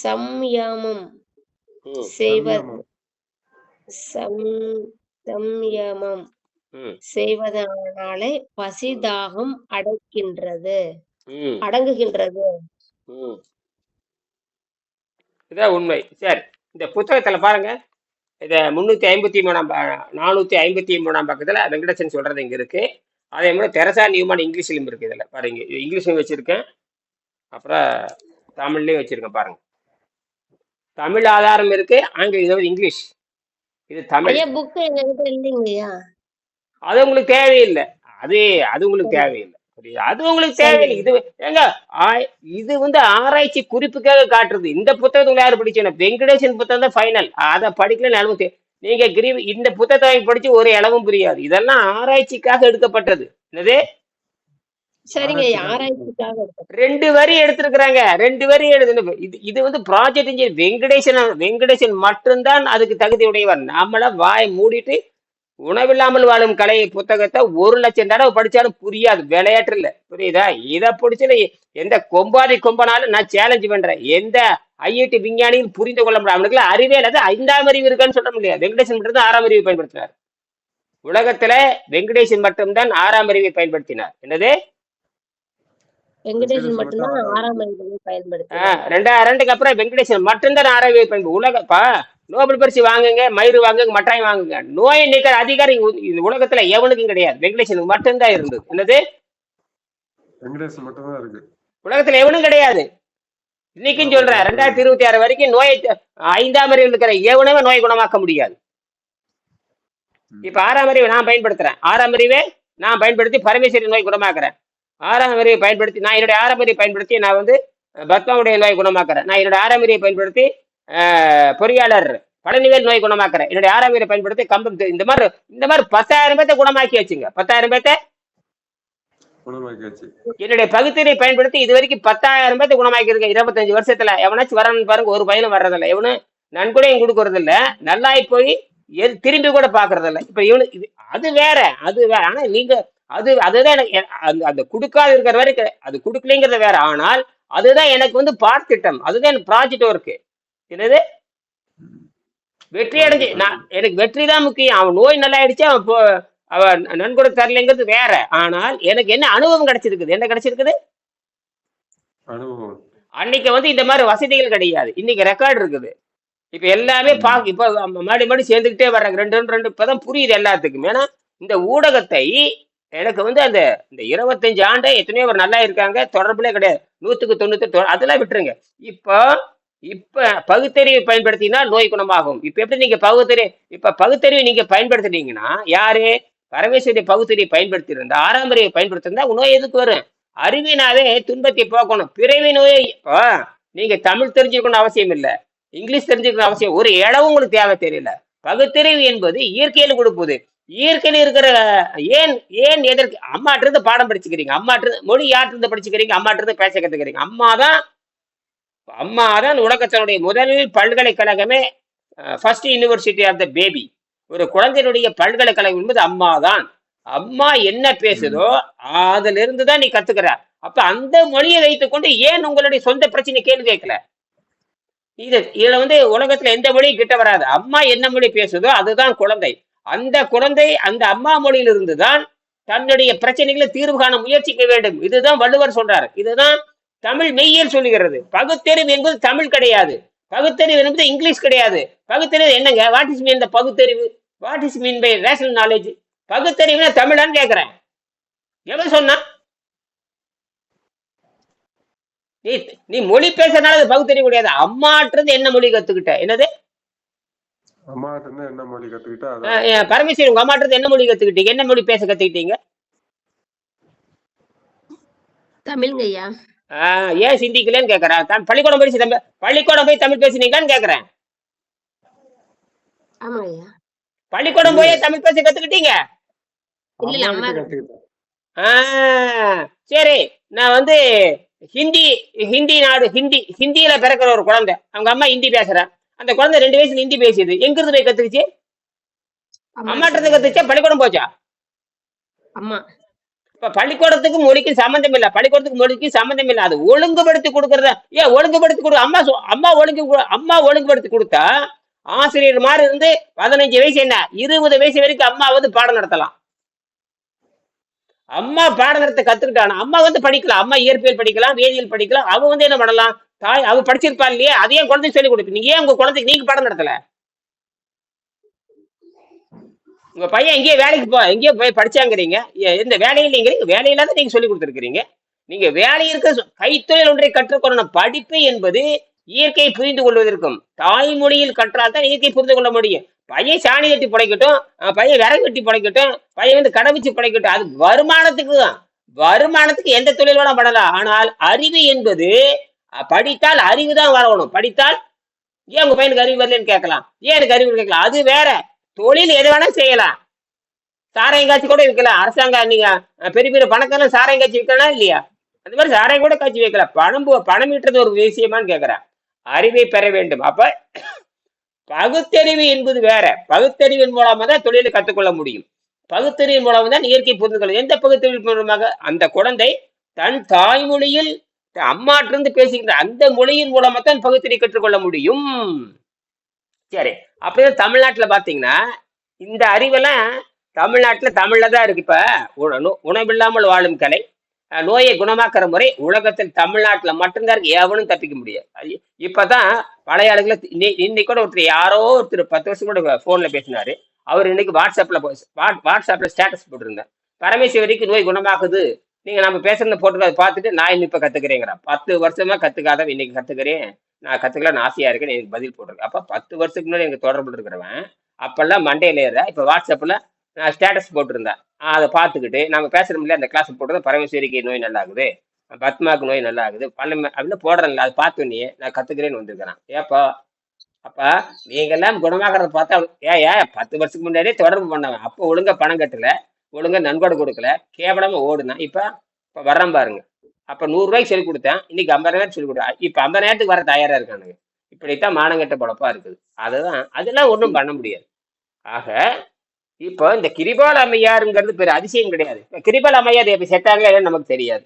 சம்யமம் செய்வதனாலே பசி தாகம் அடங்குகின்றது. இதான் உண்மை. சரி, இந்த புத்தகத்துல பாருங்க, இத 453 பக்கத்துல வெங்கடேசன் சொல்றது இங்க இருக்கு. அதே மாதிரி தெரசா நியூமான் இங்கிலீஷ்லயும் இருக்கு. இதுல பாருங்க, இங்கிலீஷ்லயும் வச்சிருக்கேன், அப்புறம் தமிழ்லயும் வச்சிருக்கேன். பாருங்க, தமிழ் ஆதாரம் இருக்கு, ஆங்கிலம், இங்கிலீஷ், இது தமிழ். புக் எங்ககிட்ட இல்லைங்கய்யா. அது உங்களுக்கு தேவையில்லை. அது உங்களுக்கு தேவையில்லை. அது உங்களுக்கு தேவையில்லை. இது ஏங்க, இது ஆராய்ச்சி குறிப்புக்காக காட்டுறது. இந்த புத்தகத்துல யாரு படிச்சேன்? வெங்கடேசன் புத்தகம் தான் ஃபைனல். அதை படிக்கல அளவுக்கு நீங்க இந்த புத்தகத்தை படிச்சு ஒரு அளவும் புரியாது. இதெல்லாம் ஆராய்ச்சிக்காக எடுக்கப்பட்டது. என்னது? சரிங்க, ஆராய்ச்சிக்காக 2 வரி எடுத்திருக்கிறாங்க. 2 வரி இது ப்ராஜெக்ட் இன்ஜினியர் வெங்கடேசன் மட்டும்தான் அதுக்கு தகுதி உடையவர். நம்மள வாய் மூடிட்டு உணவில்லாமல் வாழும் கலை புத்தகத்தை 1,00,000 தடவை படிச்சாலும் புரியாது. விளையாட்டு இல்ல, புரியுதா? இதை பிடிச்சல எந்த கொம்பனாலும் நான் சேலஞ்ச் பண்றேன். எந்த ஐஐடி விஞ்ஞானியும் புரிந்து கொள்ள முடியாது. அவனுக்குள்ள அறிவே இல்லாத 5ஆம் அறிவு இருக்கான்னு சொல்ல முடியாது. வெங்கடேசன் மட்டும்தான் 6ஆம் அறிவை பயன்படுத்தினார். உலகத்துல வெங்கடேசன் மட்டும்தான் 6ஆம் அறிவை பயன்படுத்தினார். என்னது? வெங்கடேசன் மட்டும்தான் 6ஆம் அறிவை பயன்படுத்தினார். 2002க்கு அப்புறம் வெங்கடேசன் மட்டும்தான் 6ஆம் அறிவை பயன்படுத்தி நோபல் பரிசு வாங்குங்க, மயிறு வாங்குங்க, மட்டாய் வாங்குங்க. நோயை நீக்கிற அதிகாரம் உலகத்துல எவனுக்கும் கிடையாது. வெங்கடேசனுக்கு மட்டும்தான் இருந்தது. என்னது? வெங்கடேசன் மட்டும்தான் இருக்கு. உலகத்துல எவனும் கிடையாது. இன்னைக்கும் சொல்றேன், 2026 வரைக்கும் நோயை 5ஆம் அறிவில் இருக்கிற எவனுமே நோயை குணமாக்க முடியாது. இப்ப 6ஆம் அறிவை நான் பயன்படுத்துறேன். 6ஆம் அறிவை நான் பயன்படுத்தி பரமேஸ்வரி நோய் குணமாக்குறேன். 6ஆம் அறிவை பயன்படுத்தி நான் என்னுடைய 6ஆம் அறிவை பயன்படுத்தி நான் பத்மாவுடைய நோய் குணமாக்குறேன். நான் என்னுடைய 6ஆம் அறிவை பயன்படுத்தி பொறியாளர் பழனிவேல் நோய் குணமாக்குறேன். என்னுடைய 6ஆம் அறிவை பயன்படுத்தி கம்பம். இந்த மாதிரி 10,000 பேர்த்த குணமாக்கி வச்சுங்க. 10,000 பேர்த்த என்னுடைய பகுத்தறிவை பயன்படுத்தி இது வரைக்கும் 10,000 பேர்த்த குணமாக்கி இருக்கேன். 25 வருஷத்துல எவனாச்சும் வரணும்னு பாருங்க, ஒரு பையனும் வர்றதில்ல. எவனு நன்கொடையும் கொடுக்கறது இல்ல, நல்லாய் போய் திரும்பி கூட பாக்குறது இல்ல. இப்ப அது வேற. ஆனா நீங்க அதுதான் எனக்கு அந்த கொடுக்காது இருக்கிற வரைக்கும் அது கொடுக்கலைங்கிறது வேற. ஆனால் அதுதான் எனக்கு பாடத்திட்டம், அதுதான் எனக்கு ப்ராஜெக்ட் ஒர்க்கு. என்னது? வெற்றி அடைஞ்சு எனக்கு வெற்றி தான் முக்கியம். அவன் நோய் நல்லா ஆயிடுச்சு, அவன் நன்கொடை தரலைங்கிறது வேற. ஆனால் எனக்கு என்ன அனுபவம் கிடைச்சிருக்குது? என்ன கிடைச்சிருக்குது? அன்னைக்கு இந்த மாதிரி வசதிகள் கிடையாது. இன்னைக்கு ரெக்கார்டு இருக்குது. இப்ப எல்லாமே இப்ப மாடி சேர்ந்துக்கிட்டே வர்றாங்க. 2 இப்பதான் புரியுது எல்லாத்துக்கும். ஏன்னா இந்த ஊடகத்தை எனக்கு அந்த 25 ஆண்டு எத்தனையோ ஒரு நல்லா இருக்காங்க, தொடர்புலே கிடையாது. 100க்கு 90 அதெல்லாம் விட்டுருங்க. இப்ப பகுத்தறிவை பயன்படுத்தினா நோய் குணமாகும். இப்ப எப்படி நீங்க பகுத்தறிவை நீங்க பயன்படுத்துறீங்கன்னா, யாரு பரமேஸ்வரி பகுத்தறிவை பயன்படுத்தி இருந்தா, 6ஆம் அறிவை பயன்படுத்திருந்தா நோய் எதுக்கு வரும்? அறிவினாவே துன்பத்தை போக்கணும். பிறவி நோயை இப்போ நீங்க தமிழ் தெரிஞ்சுக்கணும் அவசியம் இல்லை, இங்கிலீஷ் தெரிஞ்சுக்கணும் அவசியம், ஒரு இடம் உங்களுக்கு தேவை தெரியல. பகுத்தறிவு என்பது இயற்கையில் கொடுப்பது. இயற்கையில் இருக்கிற ஏன் ஏன் எதற்கு அம்மாட்ட இருந்து பாடம் படிச்சுக்கிறீங்க, அம்மாட்ட இருந்து மொழி யார்கிட்ட இருந்து படிச்சுக்கிறீங்க, அம்மாட்ட இருந்து பேச கத்துக்கிறீங்க. அம்மா தான் உலகத்தினுடைய முதல் பல்கலைக்கழகமே. First university of the baby. ஒரு குழந்தையினுடைய பல்கலைக்கழகம் என்பது அம்மா தான். அம்மா என்ன பேசுதோ அதுல இருந்து தான் நீ கத்துக்கிற. அப்ப அந்த மொழியை வைத்துக்கொண்டு ஏன் உங்களுடைய சொந்த பிரச்சனை கேள்வி கேட்கல? இதுல உலகத்துல எந்த மொழியும் கிட்ட வராது. அம்மா என்ன மொழி பேசுதோ அதுதான் குழந்தை. அந்த குழந்தை அந்த அம்மா மொழியிலிருந்து தான் தன்னுடைய பிரச்சனைகளை தீர்வு காண முயற்சிக்க வேண்டும். இதுதான் வள்ளுவர் சொல்றாரு. இதுதான் தமிழ் மெய்யியல் சொல்லுகிறது. பகுத்தறிவு என்பது தமிழ் கிடையாது, பகுத்தறிவு என்பது இங்கிலீஷ் கிடையாது. பகுத்தறிவு என்னங்க? வாட் இஸ் மீன் த பகுத்தறிவு? What is mean by rational knowledge? பகுத்தறிவுனா தமிழான்னு கேட்கிறேன். எவன் சொன்னா? நீ நீ மொழி பேசுறதுனால அது பகுத்தறிவு கிடையாது. அம்மாட்டிருந்து என்ன மொழி கத்துக்கிட்ட? என்னது? அம்மாட்ட இருந்து என்ன மொழி கத்துக்கிட்டா? பரமேஸ்வரி, உங்க அம்மாட்டிருந்து என்ன மொழி கத்துக்கிட்டீங்க? என்ன மொழி பேச கத்துக்கிட்டீங்க? தமிழ்ங்க ஐயா. ஏன் சிந்திக்கலன்னு கேக்குறேன். பள்ளிக்கூடம் போய் தமிழ் பேசுனீங்கன்னு கேக்குறேன். ஆமாங்க ஐயா. பள்ளிக்கூடம் போய் தமிழ் பேச கத்துக்கிட்டீங்க? இல்ல அம்மா அம்மா. கிட்ட கத்துக்கிட்டேன். சரி, நான் ஹிந்தியில பிறக்கிற ஒரு குழந்தை, அவங்க அம்மா ஹிந்தி பேசுறேன். அந்த குழந்தை 2 வயசுல ஹிந்தி பேசுது. எங்க இருந்து போய் கத்துக்குச்சு? அம்மாட்ட இருந்து கத்துச்சா பள்ளிக்கூடம் போச்சா? அம்மா. இப்ப பள்ளிக்கூடத்துக்கு மொழிக்கு சம்பந்தம் இல்ல, பள்ளிக்கூடத்துக்கு மொழிக்கு சம்பந்தம் இல்ல. அது ஒழுங்குபடுத்தி கொடுக்கறத ஏன் ஒழுங்குபடுத்தி கொடு? அம்மா ஒழுங்குபடுத்தி கொடுத்தா ஆசிரியர் மாதிரி இருந்து 15 வயசு என்ன 20 வயசு வரைக்கும் அம்மா பாடம் நடத்தலாம். அம்மா பாடம் நடத்த கத்துக்கிட்டானா அம்மா படிக்கலாம். அம்மா இயற்பியல் படிக்கலாம், வேதியியல் படிக்கலாம். அவ என்ன பண்ணலாம்? அவ படிச்சிருப்பா இல்லையா? அதையே குழந்தைக்கு சொல்லி கொடுக்கு. நீங்க ஏன் உங்க குழந்தைக்கு நீங்க பாடம் நடத்தல? உங்க பையன் எங்கேயோ போய் படிச்சாங்கிறீங்க, எந்த வேலையில்லைங்கிறீங்க. வேலையில்லாத நீங்க சொல்லி கொடுத்துருக்கீங்க. நீங்க வேலை இருக்க கைத்தொழில் ஒன்றை கற்றுக்கொள்ளணும். படிப்பு என்பது இயற்கையை புரிந்து கொள்வதற்கும் தாய்மொழியில் கற்றால் தான் இயற்கை புரிந்து கொள்ள முடியும். பையன் சாணி கட்டி படைக்கட்டும், பையன் விறகு வெட்டி படைக்கட்டும், பையன் கடை வச்சு படைக்கட்டும், அது வருமானத்துக்கு தான். வருமானத்துக்கு எந்த தொழில் வேணா பண்ணலாம். ஆனால் அறிவு என்பது படித்தால் அறிவு தான் வரணும். படித்தால் ஏன் உங்க பையனுக்கு அறிவு வரலன்னு கேட்கலாம், ஏன் எனக்கு அறிவு கேட்கலாம், அது வேற. தொழில் எது வேணா செய்யலாம். சாராயம் காட்சி கூட வைக்கலாம். அரசாங்கம் நீங்க பெரிய பெரிய பணக்காரன் சாராயம் காட்சி வைக்கலாம் இல்லையா? அந்த மாதிரி சாராயம் கூட காட்சி வைக்கலாம். பணம் ஈட்டுறது ஒரு விஷயமான்னு கேட்கிறேன். அறிவை பெற வேண்டும். அப்ப பகுத்தறிவு என்பது வேற. பகுத்தறிவின் மூலமா தான் தொழிலை கற்றுக்கொள்ள முடியும். பகுத்தறிவின் மூலமா தான் இயற்கை புரிந்து கொள்ள. எந்த பகுத்தறிவின் மூலமாக? அந்த குழந்தை தன் தாய்மொழியில் அம்மாட்டிருந்து பேசுகின்ற அந்த மொழியின் மூலமா தான் பகுத்தறிவு கற்றுக்கொள்ள முடியும். சரி, அப்படியே தமிழ்நாட்டுல பாத்தீங்கன்னா இந்த அறிவெல்லாம் தமிழ்ல தான் இருக்கு. இப்ப உணவில்லாமல் வாழும் கலை, நோயை குணமாக்குற முறை உலகத்தில் தமிழ்நாட்டுல மட்டும்தான் இருக்கு. எவனும் தப்பிக்க முடியாது. இப்பதான் பழைய ஆளுகளை இன்னைக்கு கூட ஒருத்தர் 10 வருஷம் கூட போன்ல பேசினாரு. அவர் இன்னைக்கு வாட்ஸ்அப்ல ஸ்டேட்டஸ் போட்டிருந்தார். பரமேஸ்வரிக்கு நோய் குணமாக்குது, நீங்க நம்ம பேசுறத போட்டு பார்த்துட்டு நான் இன்னும் இப்ப கத்துக்கிறேங்கிறேன். 10 வருஷமா கத்துக்காதவன் இன்னைக்கு கத்துக்கிறேன், நான் கத்துக்கலாம்னு ஆசையா இருக்கேன்னு எனக்கு பதில் போட்டிருக்கேன். அப்ப 10 வருஷத்துக்கு முன்னாடி எனக்கு தொடர்பு இருக்கிறவன் அப்பெல்லாம் மண்டையில ஏற இப்ப வாட்ஸ்அப்ல நான் ஸ்டேட்டஸ் போட்டிருந்தேன். அதை பார்த்துக்கிட்டு நம்ம பேசுறோம் இல்லையா, அந்த கிளாஸ் போட்டு பரமேஸ்வரிக்கு நோய் நல்லா ஆகுது, பத்மாவுக்கு நோய் நல்லா ஆகுது, அப்படின்னு போடுறேன்ல, அதை பார்த்தோன்னே நான் கத்துக்கிறேன்னு வந்திருக்கிறேன். ஏப்பா அப்ப நீங்க எல்லாம் குணமாகறத பார்த்தா 10 வருஷத்துக்கு முன்னாடியே தொடர்பு பண்ணவன். அப்போ ஒழுங்கா பணம் கட்டல, ஒழுங்கா நன்கொடை கொடுக்கல, கேவலமா ஓடுனேன். இப்ப வர்றேன் பாருங்க. அப்ப 100 ரூபாய்க்கு சொல்லி கொடுத்தேன், இன்னைக்கு 50,000 சொல்லி கொடுத்தேன். இப்ப 50,000 வர தயாரா இருக்கானுங்க. இப்படித்தான் மானங்கட்ட பொழப்பா இருக்குது. அதெல்லாம் ஒண்ணும் பண்ண முடியாது. ஆக இப்போ இந்த கிரிபால அம்மையாருங்கிறது பெரிய அதிசயம் கிடையாது. கிரிபால அம்மையார் எப்படி செத்தாங்க நமக்கு தெரியாது.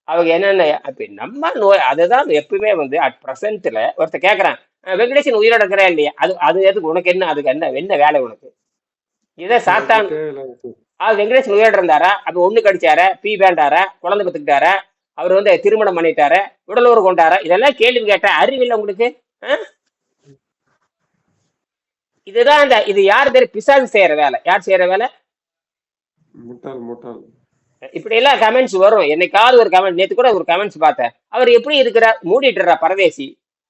அவங்க என்னென்ன அப்ப நம்ம நோய் அதுதான் எப்பவுமே அட் பிரசன்ட்ல ஒருத்தர் கேட்கறான், வெங்கடேசன் உயிரோட இருக்கிறா இல்லையா, அது எதுக்கு உனக்கு என்ன, அதுக்கு என்ன வேலை உனக்கு? இதை சாத்தான் வெங்கடேசன் உயிரோட இருந்தாரா, அப்ப ஒண்ணு கடிச்சாரா, பீ பேண்டாரா, குழந்தை பத்துக்கிட்டாரா, அவர் திருமணம் பண்ணிட்டாரா, உடலூர் கொண்டாரா, இதெல்லாம் கேள்வி கேட்டா அறிவில்லை உங்களுக்கு? இதுதான் இது யாரு தெரியும்? பிசாசு செய்யற வேலை. யார் செய்யற வேலை? இப்படி எல்லாம் கமெண்ட்ஸ் வரும். என்னைக்காவது ஒரு கமெண்ட், நேத்து கூட ஒரு கமெண்ட்ஸ் பார்த்தேன். அவர் எப்படி இருக்கிறார், மூடிட்டுறா பரதேசி,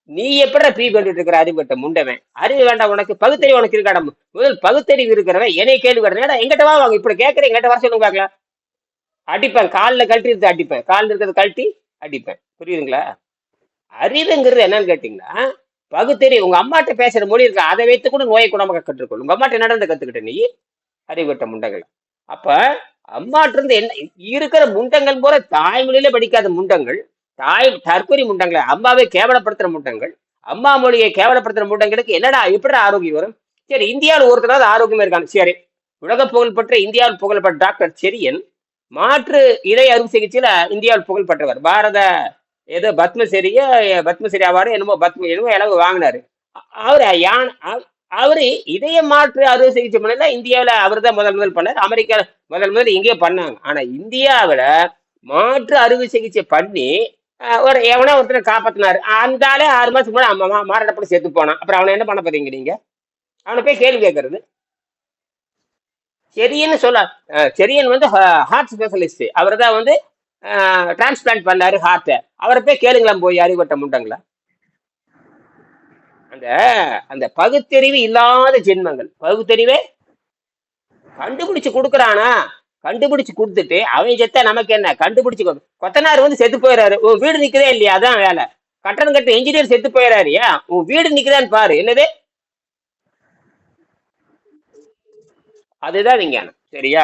நீ எப்படி பீ பண்ணிட்டு இருக்கிற அறிவுட்ட முண்டவன்? அறிவு வேண்டாம் உனக்கு, பகுத்தறிவு உனக்கு இருக்காடா? முதல் பகுத்தறிவு இருக்கிறவன் என்னை கேள்வி கேட்டா எங்கிட்ட வாங்க, இப்படி கேட்கறேன், எங்கிட்ட வர சொல்லுங்க பார்க்கலாம். அடிப்பேன், காலில் கழட்டி எடுத்து அடிப்பேன், காலில் இருக்கிறத கழட்டி அடிப்பேன். புரியுதுங்களா? அறிவுங்கிறது என்னன்னு கேட்டீங்கன்னா, பகுத்தறிவு. உங்க அம்மாட்ட பேசுற மொழி இருக்கு, அதை வைத்து கூட நோயை குணமாக கற்றுக்கொள்ளும். உங்க அம்மாட்ட என்னடா கத்துக்கிட்ட நீ? அறிவுட்ட முண்டங்கள். அப்ப அம்மாட்ட இருந்து என்ன இருக்கிற முண்டங்கள் போல தாய்மொழியில படிக்காத முண்டங்கள், தற்கொலை முண்டங்களை, அம்மாவை கேவலப்படுத்துற முண்டங்கள், அம்மா மொழியை கேவலப்படுத்துற முண்டங்களுக்கு என்னடா எப்படி ஆரோக்கியம் வரும்? சரி, இந்தியாவில் ஒருத்தராவது ஆரோக்கியமா இருக்காங்க. சரி, உலக புகழ்பெற்ற, இந்தியாவில் புகழ்பெற்ற டாக்டர் செரியன் மாற்று இதய அறுவை சிகிச்சையில இந்தியாவில் புகழ்பெற்றவர். பாரத ஏதோ பத்மஸ்ரீ அவார்டு என்னமோ என்னமோ அளவு வாங்கினாரு. அவரு அவரு இதய மாற்று அறுவை சிகிச்சை பண்ணல இந்தியாவில அவர் தான் முதல் பண்ணார். அமெரிக்கா முதல் இங்கே பண்ணாங்க. ஆனா இந்தியாவில மாற்று அறுவை சிகிச்சை பண்ணி ஒரு எவனா ஒருத்தரை காப்பாத்தினாரு. அந்த ஆளே 6 மாசத்துக்கு முன்னாடி மாரடைப்புல செத்து போனான். அப்புறம் அவனை என்ன பண்ண போறீங்க நீங்க? அவனை போய் கேள்வி கேட்கறது. செரியன் வந்து ஹார்ட் ஸ்பெஷலிஸ்ட். அவர் தான் வந்து டிரான்ஸ்பிளான்ட் பண்ணாரு ஹார்ட்டை. அவரை போய் கேளுங்களாம் போய், அறிவட்ட முண்டங்களா. அந்த அந்த பகுத்தறிவு இல்லாத ஜென்மங்கள். பகுத்தறிவே கண்டுபிடிச்சு கொடுக்குறானா, கண்டுபிடிச்சு கொடுத்துட்டு அவன் செத்தா நமக்கு என்ன? கண்டுபிடிச்சு கொத்தனார் வந்து செத்து போயிடாரு, உன் வீடு நிக்குதே இல்லையா, அதான் வேலை. கட்டணம் கட்ட இன்ஜினியர் செத்து போயிடாரு, ஏன் உன் வீடு நிக்குதான்னு பாரு. என்னது? அதுதான் விஞ்ஞானம். சரியா?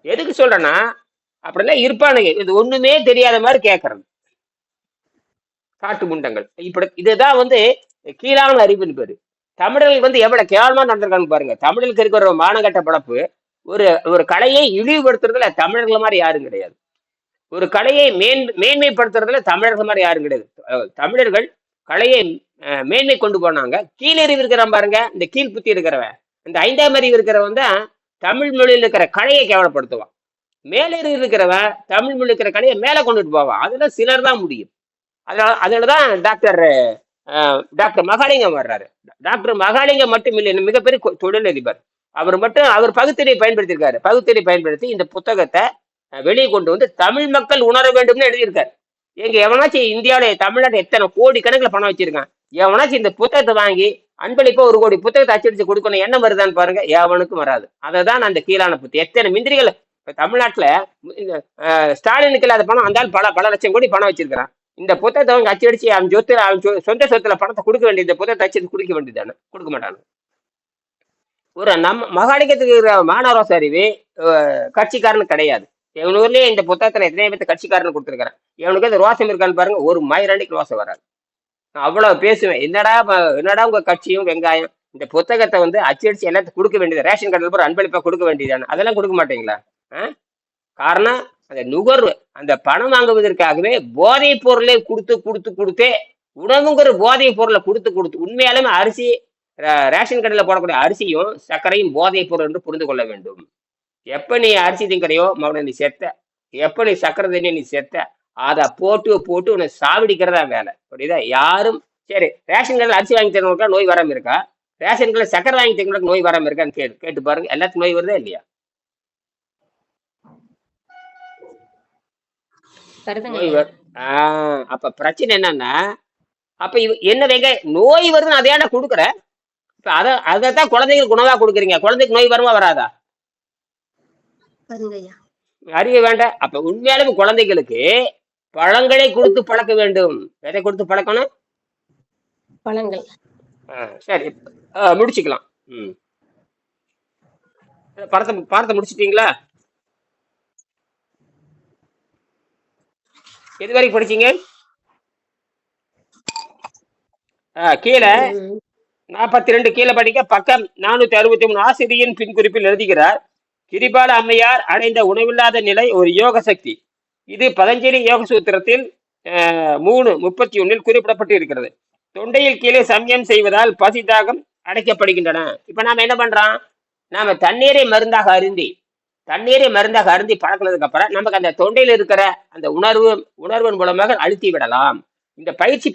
எதுக்கு சொல்றேன்னா, அப்படின்னா இருப்பானுங்க, இது ஒண்ணுமே தெரியாத மாதிரி கேட்கறது காட்டு முண்டங்கள். இப்படி இதுதான் வந்து கீழான அறிவுன்னு பேரு. தமிழர்கள் வந்து எவ்வளவு கேவலமா நடந்திருக்காங்க பாருங்க. தமிழர்களுக்கு இருக்கிற ஒரு மானகட்ட படப்பு. ஒரு கலையை இழிவுபடுத்துறதுல தமிழர்கள் மாதிரி யாரும் கிடையாது. ஒரு கலையை மேன்மைப்படுத்துறதுல தமிழர்கள் மாதிரி யாரும் கிடையாது. தமிழர்கள் கலையை மேன்மை கொண்டு போனாங்க. கீழறிவு இருக்கிறவன் பாருங்க, இந்த கீழ் புத்தி இருக்கிறவன், இந்த 5ஆம் அறிவு இருக்கிறவன் தான் தமிழ் மொழியில் இருக்கிற கலையை கேவலப்படுத்துவான். மேலறிவு இருக்கிறவன் தமிழ் மொழி இருக்கிற கலையை மேல கொண்டுட்டு போவான். அதுல சிலர் தான் முடியும். அதனாலதான் டாக்டர் மகாலிங்கம் வர்றாரு. டாக்டர் மகாலிங்கம் மட்டும் இல்லை, மிகப்பெரிய தொழிலதிபர். அவர் பகுத்தறிவை பயன்படுத்தியிருக்காரு. பகுத்தறிவை பயன்படுத்தி இந்த புத்தகத்தை வெளியே கொண்டு வந்து தமிழ் மக்கள் உணர வேண்டும்னு எழுதியிருக்காரு. எங்க எவனாச்சும் இந்தியாவில தமிழ்நாடு எத்தனை கோடி கணக்கில் பணம் வச்சிருக்கான், எவனாச்சும் இந்த புத்தகத்தை வாங்கி அன்பளிப்பா 1 கோடி புத்தகத்தை அச்சடிச்சு கொடுக்கணும் என்ன வருதான்னு பாருங்க, எவனுக்கும் வராது. அதை தான் அந்த கீழான புத்தி. எத்தனை மிந்திரிகள் இப்ப தமிழ்நாட்டுல ஸ்டாலினுக்கு இல்லாத பணம் அந்த பல லட்சம் கோடி பணம் வச்சிருக்கிறான். இந்த புத்தகத்தை அவங்க அச்சடிச்சு அவன் சொந்த சொத்துல பணத்தை கொடுக்க வேண்டியது, இந்த புத்தகத்தை அச்சடிச்சு கொடுக்க வேண்டியதானே, கொடுக்க மாட்டானு. ஒரு மகாலிங்கத்துக்கு இருக்கிற மானரோச அறிவு கட்சிக்காரனு கிடையாது. எவன் ஊர்லயே இந்த புத்தகத்துல எத்தனை பேர்த்து கட்சிக்காரனு கொடுத்துருக்கிறேன். எவனுக்கு அது ரோசம் இருக்கான்னு பாருங்க, ஒரு மயிரண்டிக்கு ரோசம் வராது. நான் அவ்வளவு பேசுவேன். என்னடா உங்க கட்சியும் வெங்காயம், இந்த புத்தகத்தை வந்து அச்சடிச்சு எல்லாத்துக்கும் கொடுக்க வேண்டியது, ரேஷன் கடையில் போற அன்பளிப்பா கொடுக்க வேண்டியதானே, அதெல்லாம் கொடுக்க மாட்டீங்களா? காரணம் அந்த நுகர்வு, அந்த பணம் வாங்குவதற்காகவே போதைப் பொருளை கொடுத்தே உணவுங்கிற போதைப் பொருளை கொடுத்து உண்மையாலுமே அரிசி, ரேஷன் கடையில் போடக்கூடிய அரிசியும் சர்க்கரையும் போதைப் பொருள் என்று புரிந்து கொள்ள வேண்டும். எப்ப நீ அரிசி திங்கறையோ மகனை நீ செத்த, எப்ப நீ சக்கரை தண்ணியை நீ செத்த, அதை போட்டு உன்னை சாவடிக்கிறதா வேலை. புரியுதா? யாரும் சரி ரேஷன் கடையில் அரிசி வாங்கி தரவங்களுக்கா நோய் வராம இருக்கா? ரேஷன் கடையில் சக்கரை வாங்கி தரவங்களுக்கு நோய் வராம இருக்கான்னு கேட்டு பாருங்க. எல்லாத்துக்கும் நோய் வருதா இல்லையா? அப்ப பிரச்சனை என்னன்னா, அப்ப என்ன நோய் வருதுன்னு அதையாண்டா கொடுக்குற. இப்ப அதைத்தான் குழந்தைங்களுக்கு உணவா கொடுக்குறீங்க. குழந்தைக்கு நோய் வருமா வராதா? அறிய வேண்டாம். அப்ப உண்மையாலுமே குழந்தைகளுக்கு பழங்களை கொடுத்து பழக்க வேண்டும். எதை கொடுத்து பழக்கணும்? பழங்கள். சரி, முடிச்சுக்கலாம். பாடத்தை முடிச்சிட்டீங்களா? எது வரைக்கும் படிச்சீங்க? கீழே 42 கீழே படிக்க பக்கம் 463 ஆசிரியரின் பின் குறிப்பில் எழுதுகிறார். கிரிபால அம்மையார் அடைந்த உணவில்லாத நிலை ஒரு யோக சக்தி. இது பதஞ்சலி யோக சூத்திரத்தில் 3:31 குறிப்பிடப்பட்டு இருக்கிறது. தொண்டையில் கீழே சமயம் செய்வதால் பசி தாகம் அடைக்கப்படுகின்றன. இப்ப நாம என்ன பண்றோம்? நாம தண்ணீரை மருந்தாக அருந்தி பழக்கினதுக்கு அப்புறம் நமக்கு அந்த தொண்டையில் இருக்கிற அந்த உணர்வின் மூலமாக அழுத்தி விடலாம். இந்த பயிற்சி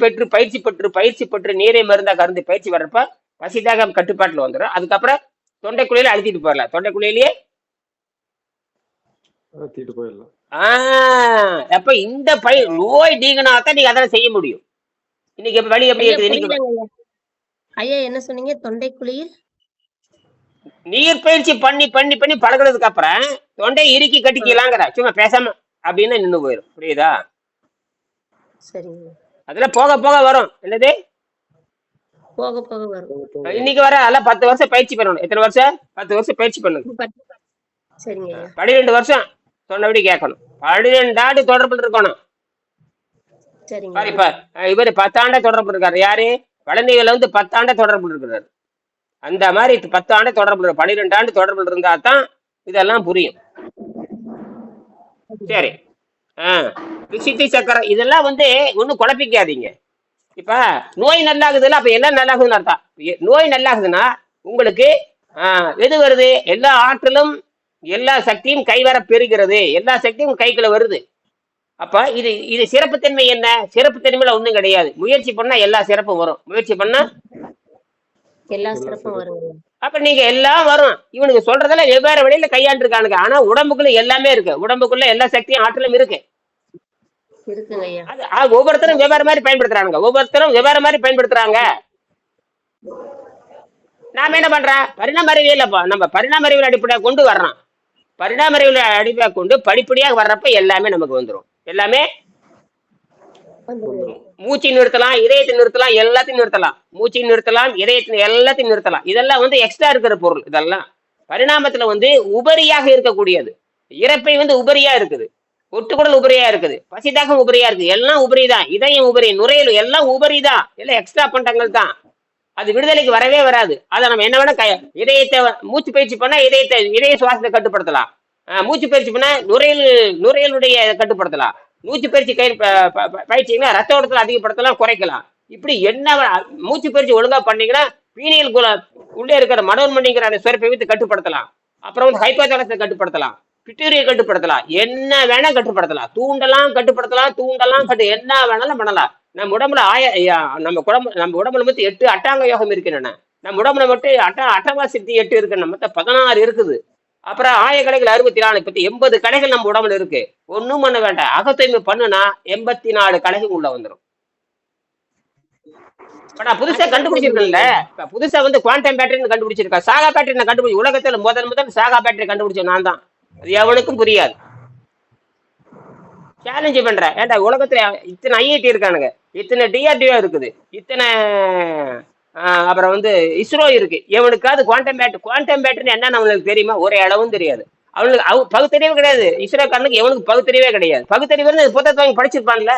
பெற்று நீரை மருந்தாக அருந்தி பயிற்சி வர்றப்ப பசிதாகம் கட்டுப்பாட்டுல வந்துடும். அதுக்கப்புறம் தொண்டைக்குள்ளையில அழுத்திட்டு போயிடலாம். தொண்டைக்குள்ளையிலேயே போயிடலாம். அப்ப இந்த நோய் நீங்கனாத்தான் நீங்க அதெல்லாம் செய்ய முடியும். இன்னைக்கு வழி எப்படி இருக்குது? ஐயா என்ன சொன்னீங்க? தொண்டைக்குழியில் நீர் பயிற்சி பண்ணி பண்ணி பண்ணி பழகுனதுக்கு அப்புறம் தொண்டை இறுக்கி கட்டிக்கலாங்கிற, சும்மா பேசாம அப்படின்னு நின்று போயிடும். புரியுதா? சரிங்க. அதுல போக போக வரும். என்னது போக போக வரும். இன்னைக்கு வர அதெல்லாம் 10 வருஷம் பயிற்சி பண்ணணும். எத்தனை வருஷம்? 10 வருஷம் பயிற்சி பண்ணுங்க. சரிங்க ஐயா. 12 வருஷம் சொன்னபடி கேட்கணும். 12 ஆண்டு தொடர்பில் இருக்கணும். சரிங்க பாரு, இப்ப இவர் 10 ஆண்டா தொடர்பு இருக்காரு. யாரு? பழனியில வந்து 10 ஆண்டா தொடர்பு இருக்கிறாரு. அந்த மாதிரி 10 ஆண்டு தொடர்பு 12 ஆண்டு தொடர்பு இருந்தா தான் இதெல்லாம் புரியும். சரி. சித்தி சக்கரை இதெல்லாம் வந்து ஒன்றும் குழப்பிக்காதீங்க. இப்ப நோய் நல்லாகுதுல்ல, அப்ப எல்லாம் நல்லாகுதுன்னு அர்த்தம். நோய் நல்லாகுதுன்னா உங்களுக்கு எது வருது? எல்லா ஆற்றலும் எல்லா சக்தியும் கைவர பெறுகிறது, எல்லா சக்தியும் கைக்குள்ள வருது. அப்ப இது இது சிறப்புத்தன்மை என்ன? சிறப்புத்தன்மையில ஒண்ணும் கிடையாது. முயற்சி பண்ணா எல்லா சிறப்பும் வரும். முயற்சி பண்ணா எல்லா சிறப்பும் வருங்க. அப்ப நீங்க எல்லாம் வரும். இவனுக்கு சொல்றதெல்லாம் வெவ்வேறு வழியில கையாண்டுருக்கானுங்க. ஆனா உடம்புக்குள்ள எல்லாமே இருக்கு. உடம்புக்குள்ள எல்லா சக்தியும் ஆற்றலும் இருக்கு. இருக்குங்க ஐயா. அது ஒவ்வொருத்தரும் வெவ்வேறு மாதிரி பயன்படுத்துறாங்க. ஒவ்வொருத்தரும் வெவ்வேறு மாதிரி பயன்படுத்துறாங்க. நாம என்ன பண்றோம்? பரிணாம அறிவியல் நம்ம பரிணாம அறிவியல் அடிப்படையாக கொண்டு வர்றோம். பரிணாம அறிவியல் அடிப்படையாக கொண்டு படிப்படியாக வர்றப்ப எல்லாமே நமக்கு வந்துடும். எல்லாமே மூச்சு நிறுத்தலாம், இதயத்தை நிறுத்தலாம், எல்லாத்தையும் நிறுத்தலாம். மூச்சு நிறுத்தலாம், இதயத்தை எல்லாத்தையும் நிறுத்தலாம். இதெல்லாம் வந்து எக்ஸ்ட்ரா இருக்கிற பொருள். இதெல்லாம் பரிணாமத்துல வந்து உபரியாக இருக்கக்கூடியது. இறப்பை வந்து உபரியா இருக்குது, ஒட்டுக்குடல் உபரியா இருக்குது, பசிதாகம் உபரியா இருக்குது. எல்லாம் உபரி தான். இதயம் உபரி, நுரையீரல் எல்லாம் உபரி தான். எல்லாம் எக்ஸ்ட்ரா பண்டங்கள் தான். அது விடுதலைக்கு வரவே வராது. அதை நம்ம என்ன வேணா இதயத்தை மூச்சு பயிற்சி பண்ணா இதய சுவாசத்தை கட்டுப்படுத்தலாம். மூச்சு பயிற்சி பண்ணா நுரையீரலுடைய கட்டுப்படுத்தலாம். மூச்சு பயிற்சி பயிற்சிங்கன்னா ரத்த ஓட்டத்தில் அதிகப்படுத்தலாம், குறைக்கலாம். இப்படி என்ன மூச்சு பயிற்சி ஒழுங்கா பண்ணீங்கன்னா பீனியல் உள்ளே இருக்கிற மனோன்மணிங்கிற அந்த சுரப்பை வைத்து கட்டுப்படுத்தலாம். அப்புறம் வந்து ஹைப்போதாலஸை கட்டுப்படுத்தலாம், பிட்டூரியை கட்டுப்படுத்தலாம், என்ன வேணா கட்டுப்படுத்தலாம். தூண்டலாம் என்ன வேணாலும் பண்ணலாம். நம்ம உடம்புல நம்ம உடம்புல மொத்தம் 8 அட்டாங்க யோகம் இருக்குன்னு. நம்ம உடம்புல மட்டும் அட்டமா சித்தி 8 இருக்கு, மொத்தம் 16 இருக்குது. அப்புறம் ஆயக்கலைகள் 64, பத்தி 80 கலைகள் நம்ம உடம்புல இருக்கு. ஒன்னும் பண்ண வேண்டாம். அகத்தூய்மை பண்ணுனா 84 கலைகள் உள்ள வந்துடும். நான் புதுசா கண்டுபிடிச்சிருக்கேன்ல, புதுசா வந்து குவாண்டம் பேட்டரின்னு கண்டுபிடிச்சிருக்கேன். சாகா பேட்டரி நான் கண்டுபிடிச்சு உலகத்துல முதல் சாகா பேட்டரி கண்டுபிடிச்சேன் நான் தான். அது எவனுக்கும் புரியாது. சேலஞ்சு பண்றேன். ஏன்டா உலகத்துல இத்தனை ஐஐடி இருக்கானுங்க, இத்தனை டிஆர்டிஓ இருக்குது, இத்தனை அப்புறம் வந்து இஸ்ரோ இருக்கு. எவனுக்காவது குவாண்டம் பேட்டரி என்னன்னு அவங்களுக்கு தெரியுமா? ஒரே அளவும் தெரியாது. அவனுக்கு பகுத்தறிவு கிடையாது. இஸ்ரோக்காரனுக்கு எவனுக்கு பகுத்தறிவே கிடையாது. பகுத்தறிவு புத்தகத்தை வாங்கி படிச்சிருப்பான்ல.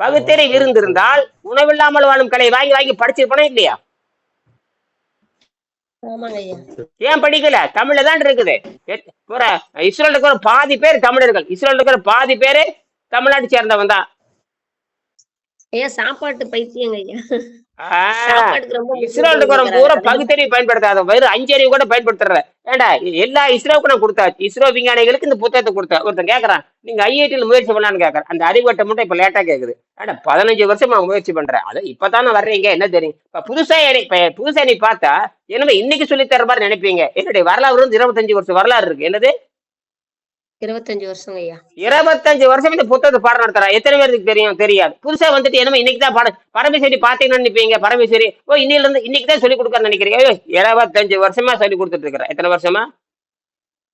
பகுத்தறிவு இருந்திருந்தால் உணவில்லாமல் வாழும் கலை வாங்கி படிச்சிருப்பானே இல்லையா? ஏன் படிக்கல? தமிழ்ல தான் இருக்குது. இஸ்ரோல இருக்கிற பாதி பேர் தமிழர்கள், இஸ்ரோல இருக்கிற பாதி பேரு தமிழ்நாட்டை சேர்ந்தவன் தான். சாப்பாட்டு பைத்தியங்க ஐயா. இஸ்ரோல இருக்கிற பூரா பகுத்தறிவு பயன்படுத்தாத, வெறும் 5 அறிவு கூட பயன்படுத்துற. ஏண்டா எல்லா இஸ்ரோவுக்கு நான் கொடுத்தாச்சு. இஸ்ரோ விஞ்ஞானிகளுக்கு இந்த புத்தகத்தை கொடுத்தா. ஒருத்தன் கேட்கறான், நீங்க ஐஐடியில் முயற்சி பண்ணலான்னு கேட்கறேன். அந்த அறிவட்டை மட்டும் இப்ப லேட்டா கேக்குது. ஏடா 15 வருஷமா முயற்சி பண்றேன், அது இப்பதானே வர்றீங்க, என்ன தெரியும்? இப்ப புதுசா நீ பார்த்தா என்னமே இன்னைக்கு சொல்லி தர மாதிரி நினைப்பீங்க. என்னுடைய வரலாறு வந்து 25 வருஷம் வரலாறு இருக்கு. என்னது 25 வருஷம் ஐயா. 25 வருஷம் இந்த புத்தகத்தை பாடம் நடத்துறா. எத்தனை பேருக்கு தெரியும்? தெரியாது. புதுசா வந்துட்டு என்னமோ இன்னைக்கு தான் பாடம். பரமேஸ்வரி பாத்தீங்கன்னு நினைப்பீங்க. பரமேஸ்வரி இன்னில இருந்து இன்னைக்கு தான் சொல்லி கொடுக்க நினைக்கிறீங்க. 25 வருஷமா சொல்லி கொடுத்துட்டு இருக்கிறேன். எத்தனை வருஷமா?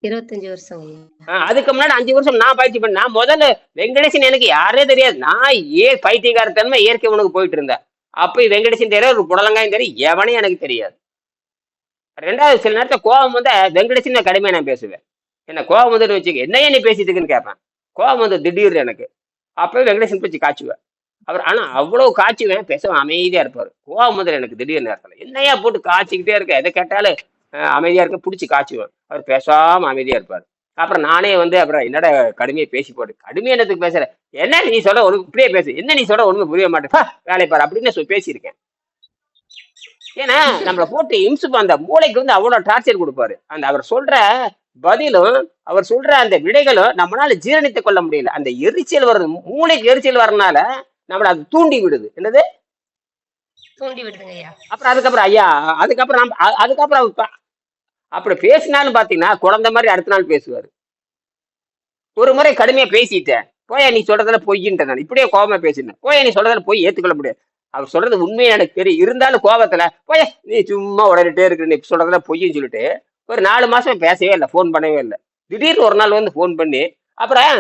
25 வருஷம் ஐயா. அதுக்கு முன்னாடி 5 வருஷம் நான் பயிற்சி பண்ணேன். நான் முதல்ல வெங்கடேசன் எனக்கு யாரே தெரியாது. நான் பைத்தியகாரத்தன்மை இயற்கை உனக்கு போயிட்டு இருந்தேன். அப்ப வெங்கடேசன் தெரியாது, ஒரு புடலங்காயும் தெரியும், எவனையும் எனக்கு தெரியாது. 2வது சில நேரத்துல கோபம் வந்து வெங்கடேசன் கடுமையா நான் பேசுவேன். என்ன கோபம் வந்து வச்சுக்க, என்னையா நீ பேசிட்டு இருக்குன்னு கேட்பேன். கோபம் வந்து திடீர்னு எனக்கு. அப்பவே வெங்கடேசன் பேச்சு காய்ச்சுவேன். அவர் ஆனா அவ்வளவு காய்ச்சுவேன், பேசுவேன், அமைதியா இருப்பாரு. கோபம் வந்து எனக்கு திடீர் நேரத்துல என்னையா போட்டு காய்ச்சிக்கிட்டே இருக்க, எதை கேட்டாலும் அமைதியா இருக்க, பிடிச்சி காய்ச்சுவேன். அவர் பேசாம அமைதியா இருப்பாரு. அப்புறம் நானே வந்து அப்புறம் என்னடா கடுமையா பேசி போடு, கடுமையா என்னத்துக்கு பேசுற, என்ன நீ சொல்ல உனக்கு இப்படியே பேசு, என்ன நீ சொல்ல ஒண்ணுமே புரிய மாட்டேன், வேலையை பாரு அப்படின்னு பேசியிருக்கேன். ஏன்னா நம்மளை போட்டு இம்சுப்பா, அந்த மூளைக்கு வந்து அவ்வளவு டார்ச்சர் கொடுப்பாரு. அந்த அவர் சொல்ற பதிலும் அவர் சொல்ற அந்த விடைகளும் நம்மளால ஜீரணித்துக் கொள்ள முடியல. அந்த எரிச்சல் வருது, மூளைக்கு எரிச்சல் வரனால நம்மள அது தூண்டி விடுது. என்னது தூண்டி விடுதுங்க ஐயா. அப்புறம் அதுக்கப்புறம் அப்படி பேசினாலும் பாத்தீங்கன்னா குழந்தை மாதிரி அடுத்த நாள் பேசுவாரு. ஒரு முறை கடுமையா பேசிட்டேன், போயா நீ சொல்றதுல பொய்யின்ற, நான் இப்படியே கோபமா பேசினேன், போயா நீ சொல்றதுல போய் ஏத்துக்கொள்ள முடியாது, அவர் சொல்றது உண்மையா எனக்கு தெரியும். இருந்தாலும் கோபத்துல போய் நீ சும்மா உடனிட்டே இருக்கிற, நீ சொல்றதுல பொய்ன்னு சொல்லிட்டு ஒரு 4 மாசம் பேசவே இல்லை, ஃபோன் பண்ணவே இல்லை. திடீர்னு ஒரு நாள் வந்து ஃபோன் பண்ணி அப்புறம்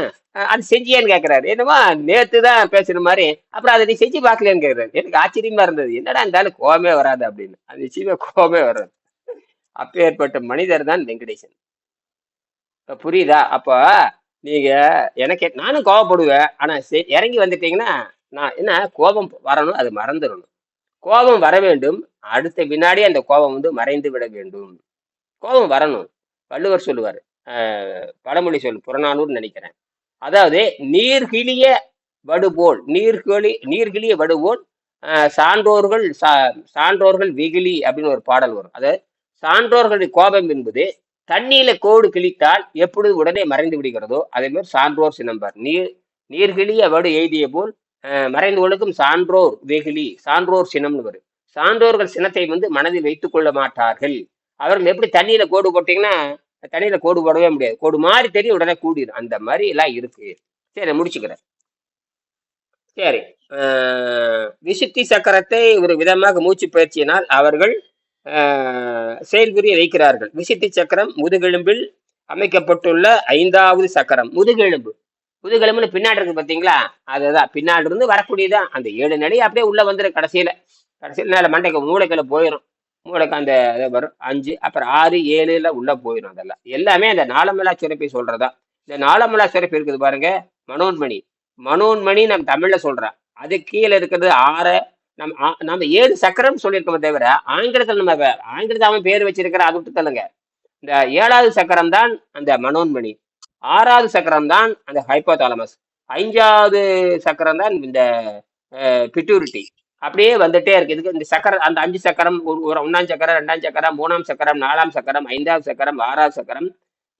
அது செஞ்சியான்னு கேட்கறாரு. என்னமோ நேத்து தான் பேசுற மாதிரி. அப்புறம் அதை நீ செஞ்சு பார்க்கலையான்னு கேட்கறாரு. எனக்கு ஆச்சரியமா இருந்தது. என்னடா இருந்தாலும் கோவமே வராது அப்படின்னு. அது நிச்சயமா கோவமே வராது. அப்பேற்பட்ட மனிதர் தான் வெங்கடேசன். இப்ப புரியுதா? அப்ப நீங்க எனக்கு நானும் கோவப்படுவேன். ஆனா இறங்கி வந்துட்டீங்கன்னா நான் என்ன கோபம் வரணும், அது மறந்துடணும். கோபம் வர வேண்டும். அடுத்த வினாடி அந்த கோபம் வந்து மறைந்து விட வேண்டும். கோபம் வரணும். வள்ளுவர் சொல்லுவாரு. பழமொழி சொல்லு, புறநானூறு நினைக்கிறேன். அதாவது நீர்கிளிய வடுபோல், நீர்கிளிய வடுபோல் சான்றோர்கள் வெகுளி அப்படின்னு ஒரு பாடல் வரும். அதாவது சான்றோர்களுடைய கோபம் என்பது தண்ணீர்ல கோடு கிழித்தால் எப்பொழுது உடனே மறைந்து விடுகிறதோ அதே மாதிரி சான்றோர் சினம்பர். நீர்கிளிய வடு எய்திய போல் மறைந்து ஒழுக்கும் சான்றோர் வெகுளி, சான்றோர் சினம்னு வரும். சான்றோர்கள் சினத்தை வந்து மனதில் வைத்துக் கொள்ள மாட்டார்கள். அவர்கள் எப்படி தண்ணியில கோடு போட்டீங்கன்னா தண்ணியில கோடு போடவே முடியாது, கோடு மாதிரி தெரியும், உடனே கூடிடும். அந்த மாதிரி எல்லாம் இருக்கு. சரி, முடிச்சுக்கிறேன். சரி, விசுத்தி சக்கரத்தை ஒரு விதமாக மூச்சு பயிற்சியினால் அவர்கள் செயல்புரிய வைக்கிறார்கள். விசுத்தி சக்கரம் முதுகெலும்பில் அமைக்கப்பட்டுள்ள 5வது சக்கரம். முதுகெலும்புன்னு பின்னாடி இருக்கு பார்த்தீங்களா? அதுதான் பின்னாடி இருந்து வரக்கூடியதான். அந்த 7 நிலை அப்படியே உள்ள வந்துடும். கடைசியில மேல மண்டைக்கு மூளைக்குள்ள போயிடும். மூளைக்கு அந்த வரும் 5, அப்புறம் 6, 7 உள்ள போயிடும். அதெல்லாம் எல்லாமே அந்த நாளமில்லா சுரப்பி சொல்றதா. இந்த நாளமில்லா சுரப்பி இருக்குது பாருங்க, மனோன்மணி நம்ம தமிழ்ல சொல்றோம். அது கீழே இருக்கிறது 6. நம்ம 7 சக்கரம் சொல்லியிருக்கோமே தவிர ஆங்கிலத்தில் ஆங்கிலத்தை அவன் பேர் வச்சிருக்கிற, அது விட்டு தள்ளுங்க. இந்த 7வது சக்கரம் தான் அந்த மனோன்மணி, 6வது சக்கரம் தான் அந்த ஹைப்போதாலமஸ், 5வது சக்கரம் தான் இந்த பிட்யூரிட்டி. அப்படியே வந்துட்டே இருக்கு. இதுக்கு இந்த சக்கரம், அந்த 5 சக்கரம், 1ஆம் சக்கரம், 2ஆம் சக்கரம், 3ஆம் சக்கரம், 4ஆம் சக்கரம், 5வது சக்கரம், 6வது சக்கரம்,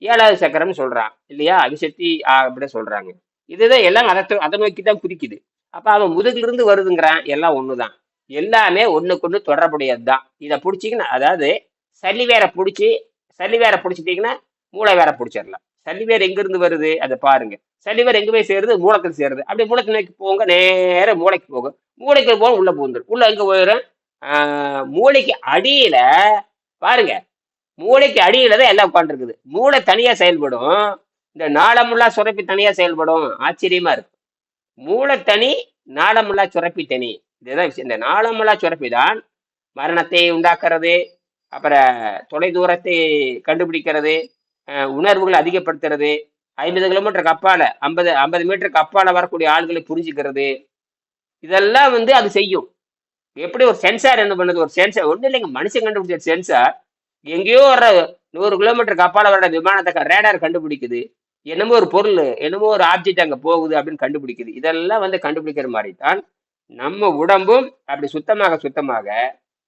7வது சக்கரம் சொல்றான் இல்லையா? அபிசக்தி அப்படின்னு சொல்றாங்க. இதுதான் எல்லாம் அதை நோக்கி தான் குறிக்குது. அப்ப அவன் முதுகிலிருந்து வருதுங்கிறான். எல்லாம் ஒண்ணுதான், எல்லாமே ஒண்ணுக்கு ஒண்ணு தொடர்புடையது தான். இதை பிடிச்சிங்கன்னா, அதாவது சல்லி வேற பிடிச்சிட்டீங்கன்னா மூளை வேற பிடிச்சிடலாம். சல்லி வேற எங்க இருந்து வருது அதை பாருங்க. சல்லி வேற எங்க போய் சேருது? மூலத்தில் சேருது. அப்படியே மூலத்தை நோக்கி போங்க, நேர மூளைக்கு போகும். மூளைக்கு போக உள்ள பூந்துடும். உள்ள எங்க போயிடும்? மூளைக்கு அடியில பாருங்க, மூளைக்கு அடியில தான் எல்லாம் உட்காந்துருக்குது. மூளை தனியா செயல்படும், இந்த நாளமுல்லா சுரப்பி தனியா செயல்படும். ஆச்சரியமா இருக்கு. மூளை தனி, நாளமுல்லா சுரப்பி தனி. இதுதான் விஷயம். இந்த நாளமுல்லா சுரப்பி தான் மரணத்தை உண்டாக்குறது, அப்புறம் தொலை தூரத்தை கண்டுபிடிக்கிறது, உணர்வுகளை அதிகப்படுத்துறது, 50 கிலோமீட்டருக்கு அப்பால 50 மீட்டருக்கு அப்பால வரக்கூடிய ஆள்களை புரிஞ்சுக்கிறது. இதெல்லாம் வந்து அது செய்யும். எப்படி ஒரு சென்சார் என்ன பண்ணுது? ஒரு சென்சார் ஒன்றும் இல்லைங்க, மனுஷன் கண்டுபிடிச்ச சென்சார் எங்கேயோ வர 100 கிலோமீட்டருக்கு அப்பால வர விமானத்தை ரேடார் கண்டுபிடிக்குது. என்னமோ ஒரு பொருள், என்னமோ ஒரு ஆப்ஜெக்ட் அங்க போகுது அப்படின்னு கண்டுபிடிக்குது. இதெல்லாம் வந்து கண்டுபிடிக்கிற மாதிரி தான் நம்ம உடம்பும் அப்படி சுத்தமாக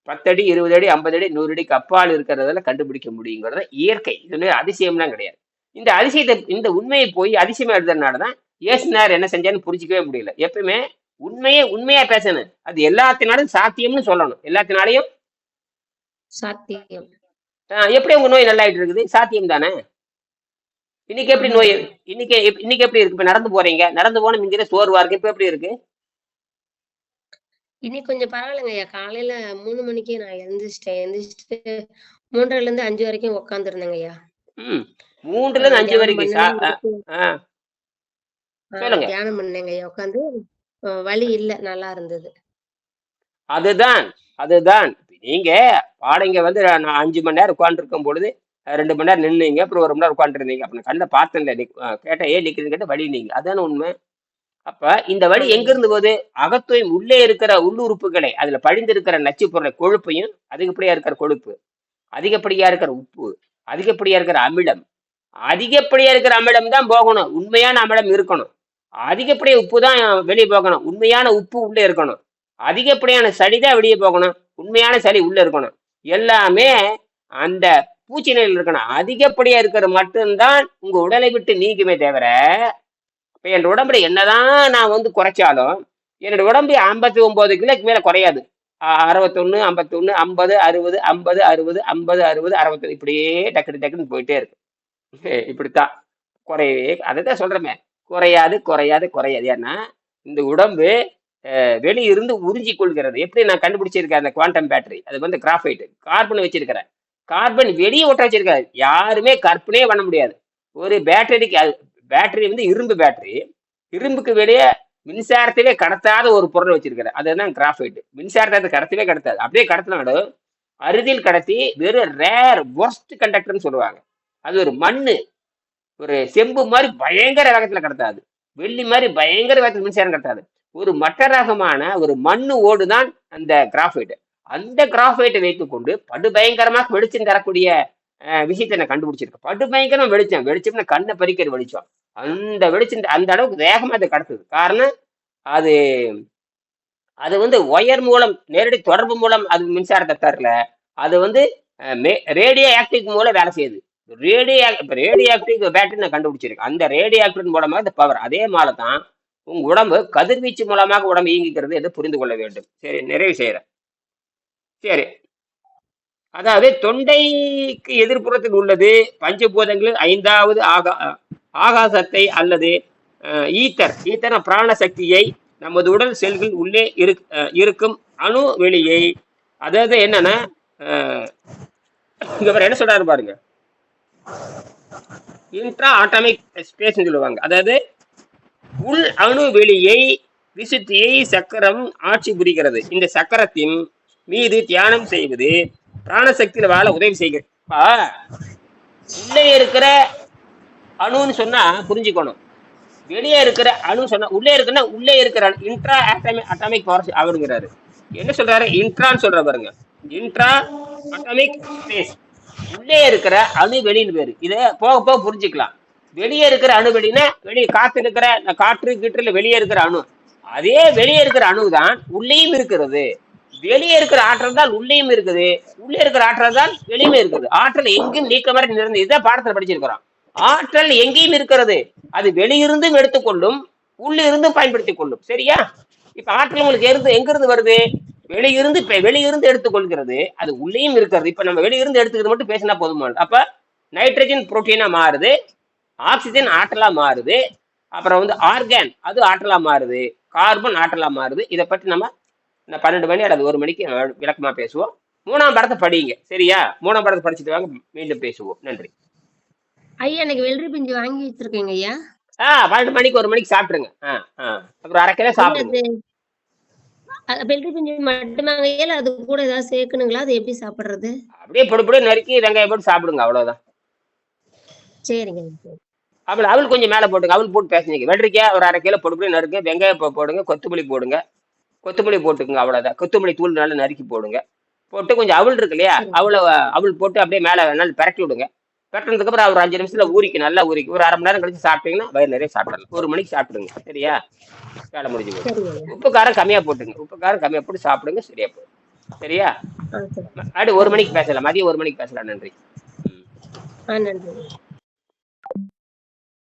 10 அடி, 20 அடி, 50 அடி, 100 அடிக்கு அப்பால் இருக்கிறதுல கண்டுபிடிக்க முடியுங்கிறத இயற்கை. இதுல அதிசயம்லாம் கிடையாது. இந்த அதிசயத்தை, இந்த உண்மையை போய் அதிசயமா எழுதுறதுனாலதான் இயேசுனார் என்ன செஞ்சான்னு புரிஞ்சிக்கவே முடியல. எப்பவுமே உண்மையா பேசணும். அது எல்லாத்தினாலும் சாத்தியம்னு சொல்லணும். எல்லாத்தினாலையும் சாத்தியம். எப்படி உங்க நோய் நல்லா ஆயிட்டு இருக்குது? சாத்தியம் தானே. இன்னைக்கு எப்படி நோய்? இன்னைக்கு எப்படி இருக்கு? இப்ப நடந்து போறீங்க, நடந்து போன மிஞ்சில சோர்வா இருக்கு. இப்ப எப்படி இருக்கு? இன்னைக்கு கொஞ்சம் பரவாயில்லைங்க ஐயா. காலையில 3 மணிக்கே நான் எந்திரிச்சிட்டு 3:30ல இருந்து 5 வரைக்கும் உட்காந்துருந்தேங்க ஐயா. 3ல இருந்து 5 வரைக்கும் சொல்லுங்க. தியானம் பண்ணேங்க ஐயா. உட்காந்து வலி இல்ல, நல்லா இருந்தது. அதுதான் நீங்க பாடைங்க வந்து நான் 5 மணி நேரம் உட்காந்துருக்கும் பொழுது 2 மணி நேரம் நின்னீங்க, அப்புறம் 1 மணி நேரம் உட்காந்துருந்தீங்க. அப்ப கண்ணில் பார்த்தேன்ல, கேட்டேன் ஏன் நிக்கிறீங்க கேட்ட வலி நீங்க. அதான உண்மை. அப்ப இந்த வலி எங்க இருந்து போகுது? அகத்துவம் உள்ளே இருக்கிற உள்ளுறுப்புகளை, அதுல படிந்திருக்கிற நச்சு பொருளை, கொழுப்பையும், அதிகப்படியா இருக்கிற கொழுப்பு, அதிகப்படியா இருக்கிற உப்பு, அதிகப்படியா இருக்கிற அமிலம், அதிகப்படியா இருக்கிற அமிலம் தான் போகணும். உண்மையான அமிலம் இருக்கணும். அதிகப்படியா உப்பு தான் வெளியே போகணும். உண்மையான உப்பு உள்ளே இருக்கணும். அதிகப்படியான சளி தான் வெளியே போகணும். உண்மையான சளி உள்ள இருக்கணும். எல்லாமே அந்த பூச்சி நிலையில் இருக்கணும். அதிகப்படியா இருக்கிற மட்டும்தான் உங்க உடலை விட்டு நீக்குமே தவிர, இப்ப என் உடம்புல என்னதான் நான் வந்து குறைச்சாலும் என்னோட உடம்பு 59 கிலோக்கு மேல குறையாது. 61, 51, 50, 60, 50, 60, 50, 60, 61 இப்படியே டக்குன்னு போயிட்டே இருக்கு. இப்படித்தான் குறையவே. அதைத்தான் சொல்றேன், குறையாது. ஏன்னா இந்த உடம்பு வெளியிருந்து உறிஞ்சி கொள்கிறது. எப்படி நான் கண்டுபிடிச்சிருக்கேன் அந்த குவாண்டம் பேட்டரி, அது வந்து கிராஃபைட், கார்பன் வச்சிருக்கிறேன். கார்பன் வெளியே ஒட்ட வச்சிருக்காரு. யாருமே கற்பனையே பண்ண முடியாது. ஒரு பேட்டரிக்கு பேட்டரி வந்து இரும்பு பேட்டரி, இரும்புக்கு வெளியே மின்சாரத்திலே கடத்தாத ஒரு பொருள் வச்சிருக்கிறார். அதுதான் கிராஃபைட். மின்சாரத்தை கடத்தவே கடத்தாது. அப்படியே கடத்தினாலும் அறுதியில் கடத்தி வெறும் ரேர் ஒர்ஸ்ட் கண்டக்டர்னு சொல்லுவாங்க. அது ஒரு மண்ணு, ஒரு செம்பு மாதிரி பயங்கர வேகத்துல கடத்தாது. வெள்ளி மாதிரி பயங்கர வேகத்துல மின்சாரம் கடத்தாது. ஒரு மட்ட ரகமான ஒரு மண்ணு ஓடுதான் அந்த கிராஃபைட். அந்த கிராஃபைட்டை வைத்துக் கொண்டு படுபயங்கரமாக வெளிச்சம் தரக்கூடிய விஷயத்தை நான் கண்டுபிடிச்சிருக்கேன். படுபயங்கரமா வெளிச்சம்னா கண்ணை பறிக்கிற வெளிச்சம். அந்த வெளிச்சம் அந்த அளவுக்கு வேகமா அதை கடத்துது. காரணம் அது அது வந்து ஒயர் மூலம் நேரடி தொடர்பு மூலம் அது மின்சாரத்தை தரல. அது வந்து ரேடியோ ஆக்டிவ் மூலம் வேலை செய்யுது. ரேடியோ ஆக்டிவ் பேட்டரி நான் கண்டுபிடிச்சிருக்கேன். அந்த ரேடியோ ஆக்டிவ் மூலமாக இந்த பவர் அதே மாதிரி தான் உங்க உடம்பு கதிர்வீச்சு மூலமாக உடம்பு இயங்கிக்கிறது என்று புரிந்து கொள்ள வேண்டும். சரி, நிறைவு செய்யறேன். சரி, அதாவது தொண்டைக்கு எதிர்ப்புறத்தில் உள்ளது பஞ்சபூதங்களில் 5வது ஆகாசத்தை அல்லது ஈத்தர் பிராண சக்தியை, நமது உடல் செல்கள் உள்ளே இருக்கும் அணு வெளியை, அதாவது என்னன்னா இங்க என்ன சொல்றாரு பாருங்க, இன்ட்ரா ஆட்டமிக் ஸ்பேஸ் சொல்லுவாங்க. அதாவது உள் அணு வெளியை விசுத்தியை சக்கரம் ஆட்சி புரிகிறது. இந்த சக்கரத்தின் மீது தியானம் செய்வது பிராணசக்தியில வாழ உதவி செய்கிறது. உள்ளே இருக்கிற அணுன்னு சொன்னா புரிஞ்சுக்கணும். வெளியே இருக்கிற அணு சொன்னா உள்ளே இருக்குன்னா உள்ளே இருக்கிற இன்ட்ரா அட்டாமிக் பவர் அவருங்கிறாரு. என்ன சொல்றாரு? இன்ட்ரான்னு சொல்ற பாருங்க, இன்ட்ரா அட்டாமிக் ஸ்பேஸ். உள்ளே இருக்கிற அணு வெளின்னு பேரு. இதை போக போக புரிஞ்சுக்கலாம். வெளியே இருக்கிற அணு வெளின்னா வெளியே காற்று கீற்றுல வெளியே இருக்கிற அணு. அதே வெளியே இருக்கிற அணு தான் உள்ளேயும் இருக்கிறது. வெளியே இருக்கிற ஆற்றல் தான் உள்ளேயும் இருக்குது, உள்ளே இருக்கிற ஆற்றல் தான் வெளியுமே இருக்குது. ஆற்றல் எங்கும் நீக்க மாதிரி நிறைந்து, இதான் பாடத்துல படிச்சிருக்கிறோம். ஆற்றல் எங்கேயும் இருக்கிறது. அது வெளியிருந்தும் எடுத்துக்கொள்ளும், உள்ளிருந்தும் பயன்படுத்திக் கொள்ளும். சரியா? இப்ப ஆற்றல் உங்களுக்கு எங்கிருந்து வருது? வெளியிருந்து எடுத்துக்கொள்கிறது. அது உள்ளேயும் இருக்கிறது. இப்ப நம்ம வெளியிருந்து எடுத்துக்கிறது மட்டும் பேசினா போதுமான. அப்ப நைட்ரஜன் புரோட்டீனா மாறுது, ஆக்சிஜன் ஆற்றலா மாறுது, அப்புறம் வந்து ஆர்கான் அது ஆற்றலா மாறுது, கார்பன் ஆற்றலா மாறுது. இதை பற்றி நம்ம 12 மணி அல்லது 1 மணிக்கு விளக்கமா பேசுவோம். 3ஆம் பாடத்தை படிங்க. சரியா? 3ஆம் பாடத்தை படிச்சுட்டு வாங்க, மீண்டும் பேசுவோம். நன்றி ஐயா. எனக்கு வெள்ளரி பிஞ்சு வாங்கி வச்சிருக்கேங்க ஐயா. 12 மணிக்கு 1 மணிக்கு சாப்பிட்டுருங்க. அப்புறம் 1/2 கிலோ சாப்பிடுங்க. வெள்ளரி பிஞ்சு மட்டுமாங்க ஐயா, அது கூட ஏதாவது சேர்க்கணுங்களா? அது எப்படி சாப்பிடுறது? அப்படியே பொடி நறுக்கி வெங்காயம் போட்டு சாப்பிடுங்க, அவ்வளவுதான். சரிங்க. அப்புறம் அவள் கொஞ்சம் மேல போட்டுங்க, அவள் போட்டு பேசுனீங்க. வெள்ளரிக்காய் ஒரு 1/2 கிலோ பொடி நறுக்கு, வெங்காயம் போடுங்க, கொத்தமல்லி போடுங்க, கொத்தமல்லி போட்டுக்குங்க, அவ்வளவுதான். கொத்தமல்லி தூள் நல்லா நறுக்கி போடுங்க. போட்டு கொஞ்சம் அவள் இருக்கு இல்லையா, அவள் போட்டு அப்படியே மேல நல்லா பரட்டி விடுங்க. பரட்டினதுக்கு அப்புறம் ஒரு 5 நிமிஷத்துல நல்லா ஊறிக்கு. ஒரு 1/2 மணி நேரம் கழிச்சு சாப்பிட்டீங்கன்னா வயிறு நிறைய சாப்பிடலாம். 1 மணிக்கு சாப்பிடுங்க. சரியா? வேலை முடிஞ்சு போகும். உப்பு காரம் கம்மியா போட்டுங்க, உப்பு காரம் கம்மியா போட்டு சாப்பிடுங்க, சரியா போகும். சரியா? அப்படி 1 மணிக்கு பேசலாம், மதியம் 1 மணிக்கு பேசலாம். நன்றி. நன்றி.